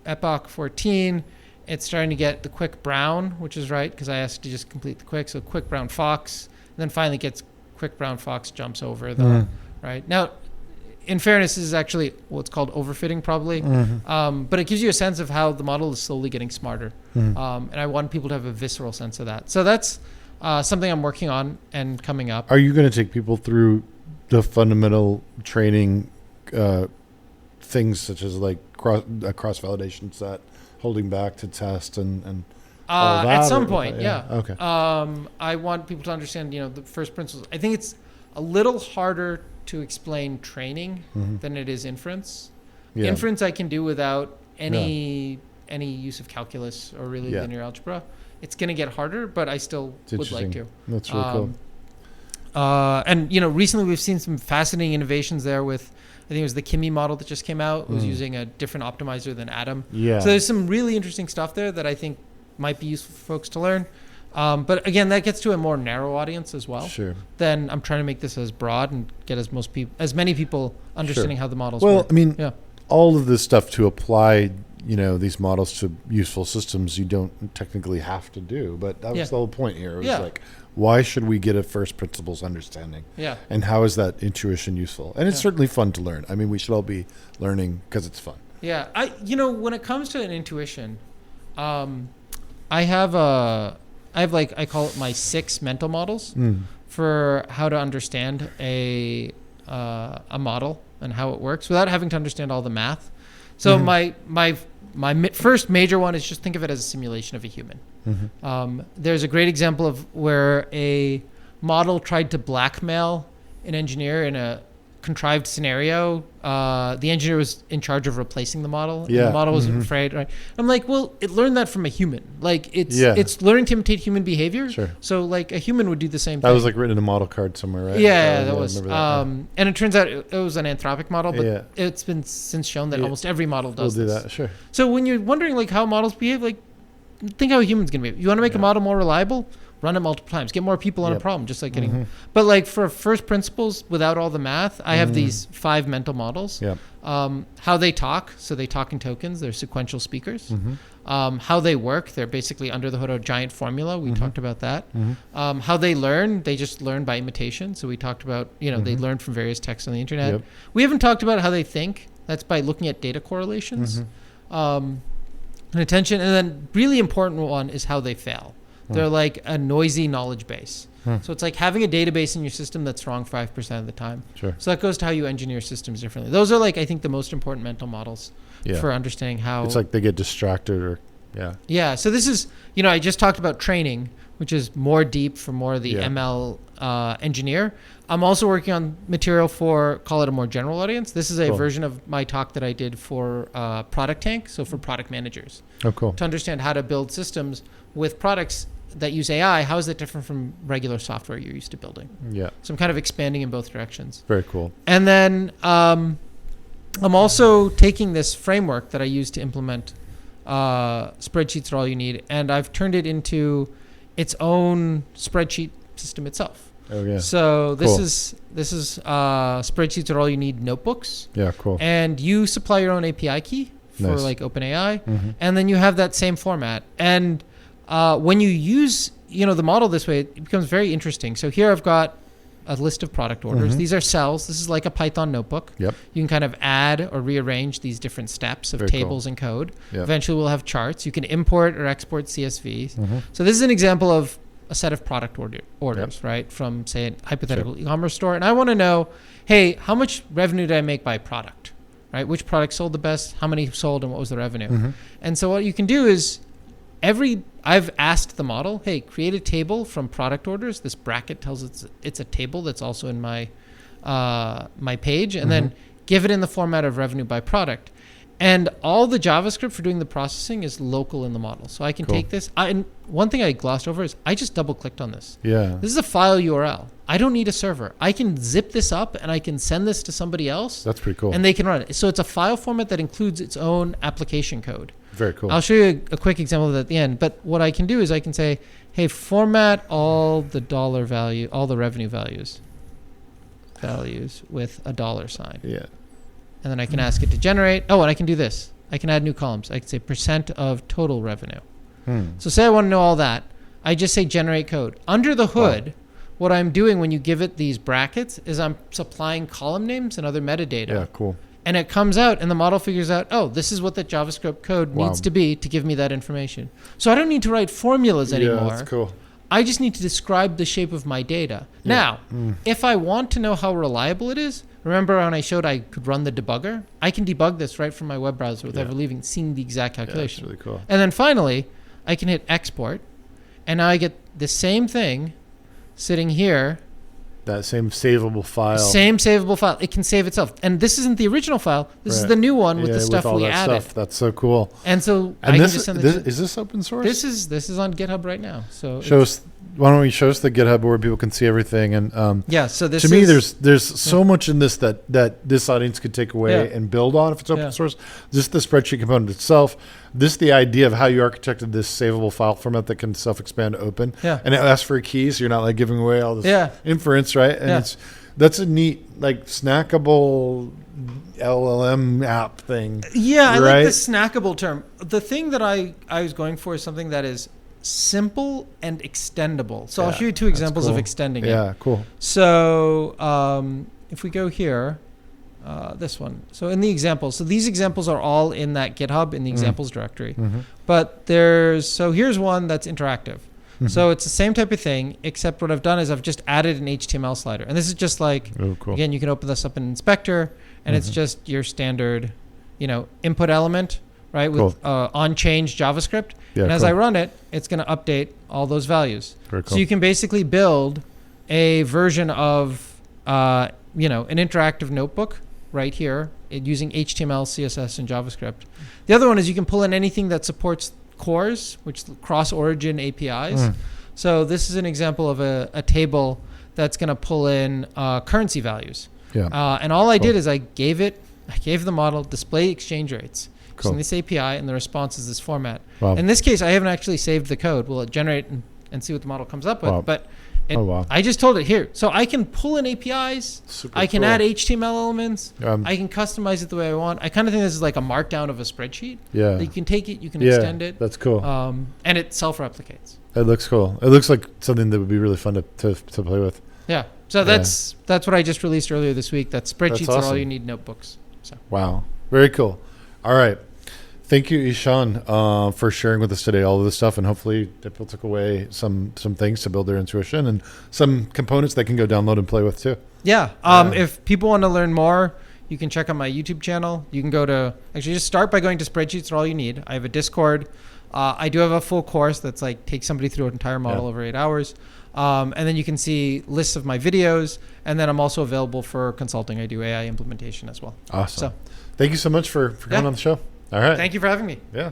epoch 14, it's starting to get the quick brown, which is right, because I asked to just complete the quick. So quick brown fox, and then finally gets quick brown fox jumps over the, right? Now, in fairness, this is actually what's called overfitting probably, but it gives you a sense of how the model is slowly getting smarter. And I want people to have a visceral sense of that. So that's something I'm working on and coming up. Are you going to take people through the fundamental training things such as like cross validation set, holding back to test and all that? At some point, yeah. Okay. I want people to understand, the first principles. I think it's a little harder to explain training than it is inference. Yeah. Inference I can do without any use of calculus or really linear algebra. It's going to get harder, but I still would like to. That's really cool. And recently we've seen some fascinating innovations there with, I think it was the Kimi model that just came out. It was using a different optimizer than Atom. Yeah. So there's some really interesting stuff there that I think might be useful for folks to learn. But again, that gets to a more narrow audience as well. Sure. Then I'm trying to make this as broad and get as many people understanding how the models work. Well, I mean, all of this stuff to apply these models to useful systems you don't technically have to do. But that was the whole point here. It was like, why should we get a first principles understanding? Yeah. And how is that intuition useful? And it's certainly fun to learn. I mean, we should all be learning because it's fun. Yeah. When it comes to an intuition, I call it my 6 mental models for how to understand a model and how it works without having to understand all the math. So my first major one is just think of it as a simulation of a human. There's a great example of where a model tried to blackmail an engineer in a contrived scenario. The engineer was in charge of replacing the model. And the model was afraid. Right? I'm like, well, it learned that from a human. Like it's learning to imitate human behavior. Sure. So like a human would do the same thing. That was like written in a model card somewhere, right? Yeah, that was. And it turns out it was an anthropic model, but it's been since shown that almost every model does this. That. Sure. So when you're wondering like how models behave, like think how a human's gonna behave. You want to make a model more reliable? Run it multiple times. Get more people on a problem, just like getting. But like for first principles, without all the math, I have these 5 mental models. How they talk, so they talk in tokens. They're sequential speakers. How they work, they're basically under the hood of a giant formula. We talked about that. How they learn, they just learn by imitation. So we talked about, they learn from various texts on the internet. We haven't talked about how they think. That's by looking at data correlations and attention. And then really important one is how they fail. They're like a noisy knowledge base. So it's like having a database in your system that's wrong 5% of the time. Sure. So that goes to how you engineer systems differently. Those are like, I think, the most important mental models for understanding how... It's like they get distracted or... Yeah. So this is, I just talked about training, which is more deep for more of the ML engineer. I'm also working on material for, call it a more general audience. This is a version of my talk that I did for Product Tank, so for product managers. Oh, cool. To understand how to build systems with products that use AI. How is that different from regular software you're used to building? Yeah. So I'm kind of expanding in both directions. Very cool. And then I'm also taking this framework that I use to implement spreadsheets are all you need, and I've turned it into its own spreadsheet system itself. Oh yeah. So this is spreadsheets are all you need notebooks. Yeah, cool. And you supply your own API key for like OpenAI, and then you have that same format. And when you use the model this way, it becomes very interesting. So here I've got a list of product orders. These are cells. This is like a Python notebook. Yep. You can kind of add or rearrange these different steps of tables and code. Yep. Eventually we'll have charts. You can import or export CSVs. So this is an example of a set of product orders, right? From, say, a hypothetical e-commerce store. And I want to know, hey, how much revenue did I make by product, right? Which product sold the best? How many sold and what was the revenue? And so what you can do is I've asked the model, hey, create a table from product orders. This bracket tells it's a table that's also in my my page, and then give it in the format of revenue by product. And all the JavaScript for doing the processing is local in the model. So I can take this. And one thing I glossed over is I just double clicked on this. Yeah. This is a file URL. I don't need a server. I can zip this up and I can send this to somebody else. That's pretty cool. And they can run it. So it's a file format that includes its own application code. Very cool. I'll show you a quick example of that at the end. But what I can do is I can say, hey, format all the dollar value, all the revenue values with a $sign. Yeah. And then I can ask it to generate. Oh, and I can do this. I can add new columns. I can say % of total revenue. So say I want to know all that. I just say generate code. Under the hood, what I'm doing when you give it these brackets is I'm supplying column names and other metadata. Yeah, cool. And it comes out and the model figures out, oh, this is what the JavaScript code needs to be to give me that information. So I don't need to write formulas anymore. Yeah, that's cool. I just need to describe the shape of my data. Yeah. Now, if I want to know how reliable it is, remember when I showed I could run the debugger? I can debug this right from my web browser without seeing the exact calculation. Yeah, that's really cool. And then finally, I can hit export, and now I get the same thing sitting here. That same savable file. Same savable file. It can save itself. And this isn't the original file. This is the new one with the stuff we added. That's so cool. And so I can just send is this open source? This is on GitHub right now. So why don't we show us the GitHub where people can see everything? And so this to me, there's so much in this that this audience could take away and build on if it's open source. Just the spreadsheet component itself. The idea of how you architected this savable file format that can self-expand open. Yeah. And it asks for a key, so you're not like giving away all this inference, right? And That's a neat, like, snackable LLM app thing. Yeah, I right? like the snackable term. The thing that I was going for is something that is simple and extendable. So I'll show you two examples of extending it. Yeah, cool. So if we go here, this one. So in the examples, so these examples are all in that GitHub in the examples directory. But here's one that's interactive. So it's the same type of thing, except what I've done is I've just added an HTML slider. And this is just like, again, you can open this up in Inspector, and it's just your standard, input element, right, with on-change JavaScript. Yeah, and as I run it, it's going to update all those values. Very cool. So you can basically build a version of, an interactive notebook right here using HTML, CSS, and JavaScript. The other one is you can pull in anything that supports cores, which cross-origin APIs. So this is an example of a table that's going to pull in currency values. And all I did is I gave the model display exchange rates using this API, and the response is this format. In this case, I haven't actually saved the code. We'll generate and see what the model comes up with. But I just told it here. So I can pull in APIs. I can add HTML elements. I can customize it the way I want. I kind of think this is like a markdown of a spreadsheet. Yeah. You can take it, you can extend it. That's cool. And it self-replicates. It looks cool. It looks like something that would be really fun to play with. Yeah. So that's what I just released earlier this week. That spreadsheets That's awesome. are all you need notebooks. So. Wow. Very cool. All right. Thank you, Ishan, for sharing with us today all of this stuff, and hopefully people took away some things to build their intuition and some components they can go download and play with too. Yeah. If people want to learn more, you can check out my YouTube channel. You can just start by going to Spreadsheets are all you need. I have a Discord. I do have a full course that's like takes somebody through an entire model over 8 hours. And then you can see lists of my videos, and then I'm also available for consulting. I do AI implementation as well. Awesome. So, thank you so much for coming on the show. All right. Thank you for having me. Yeah.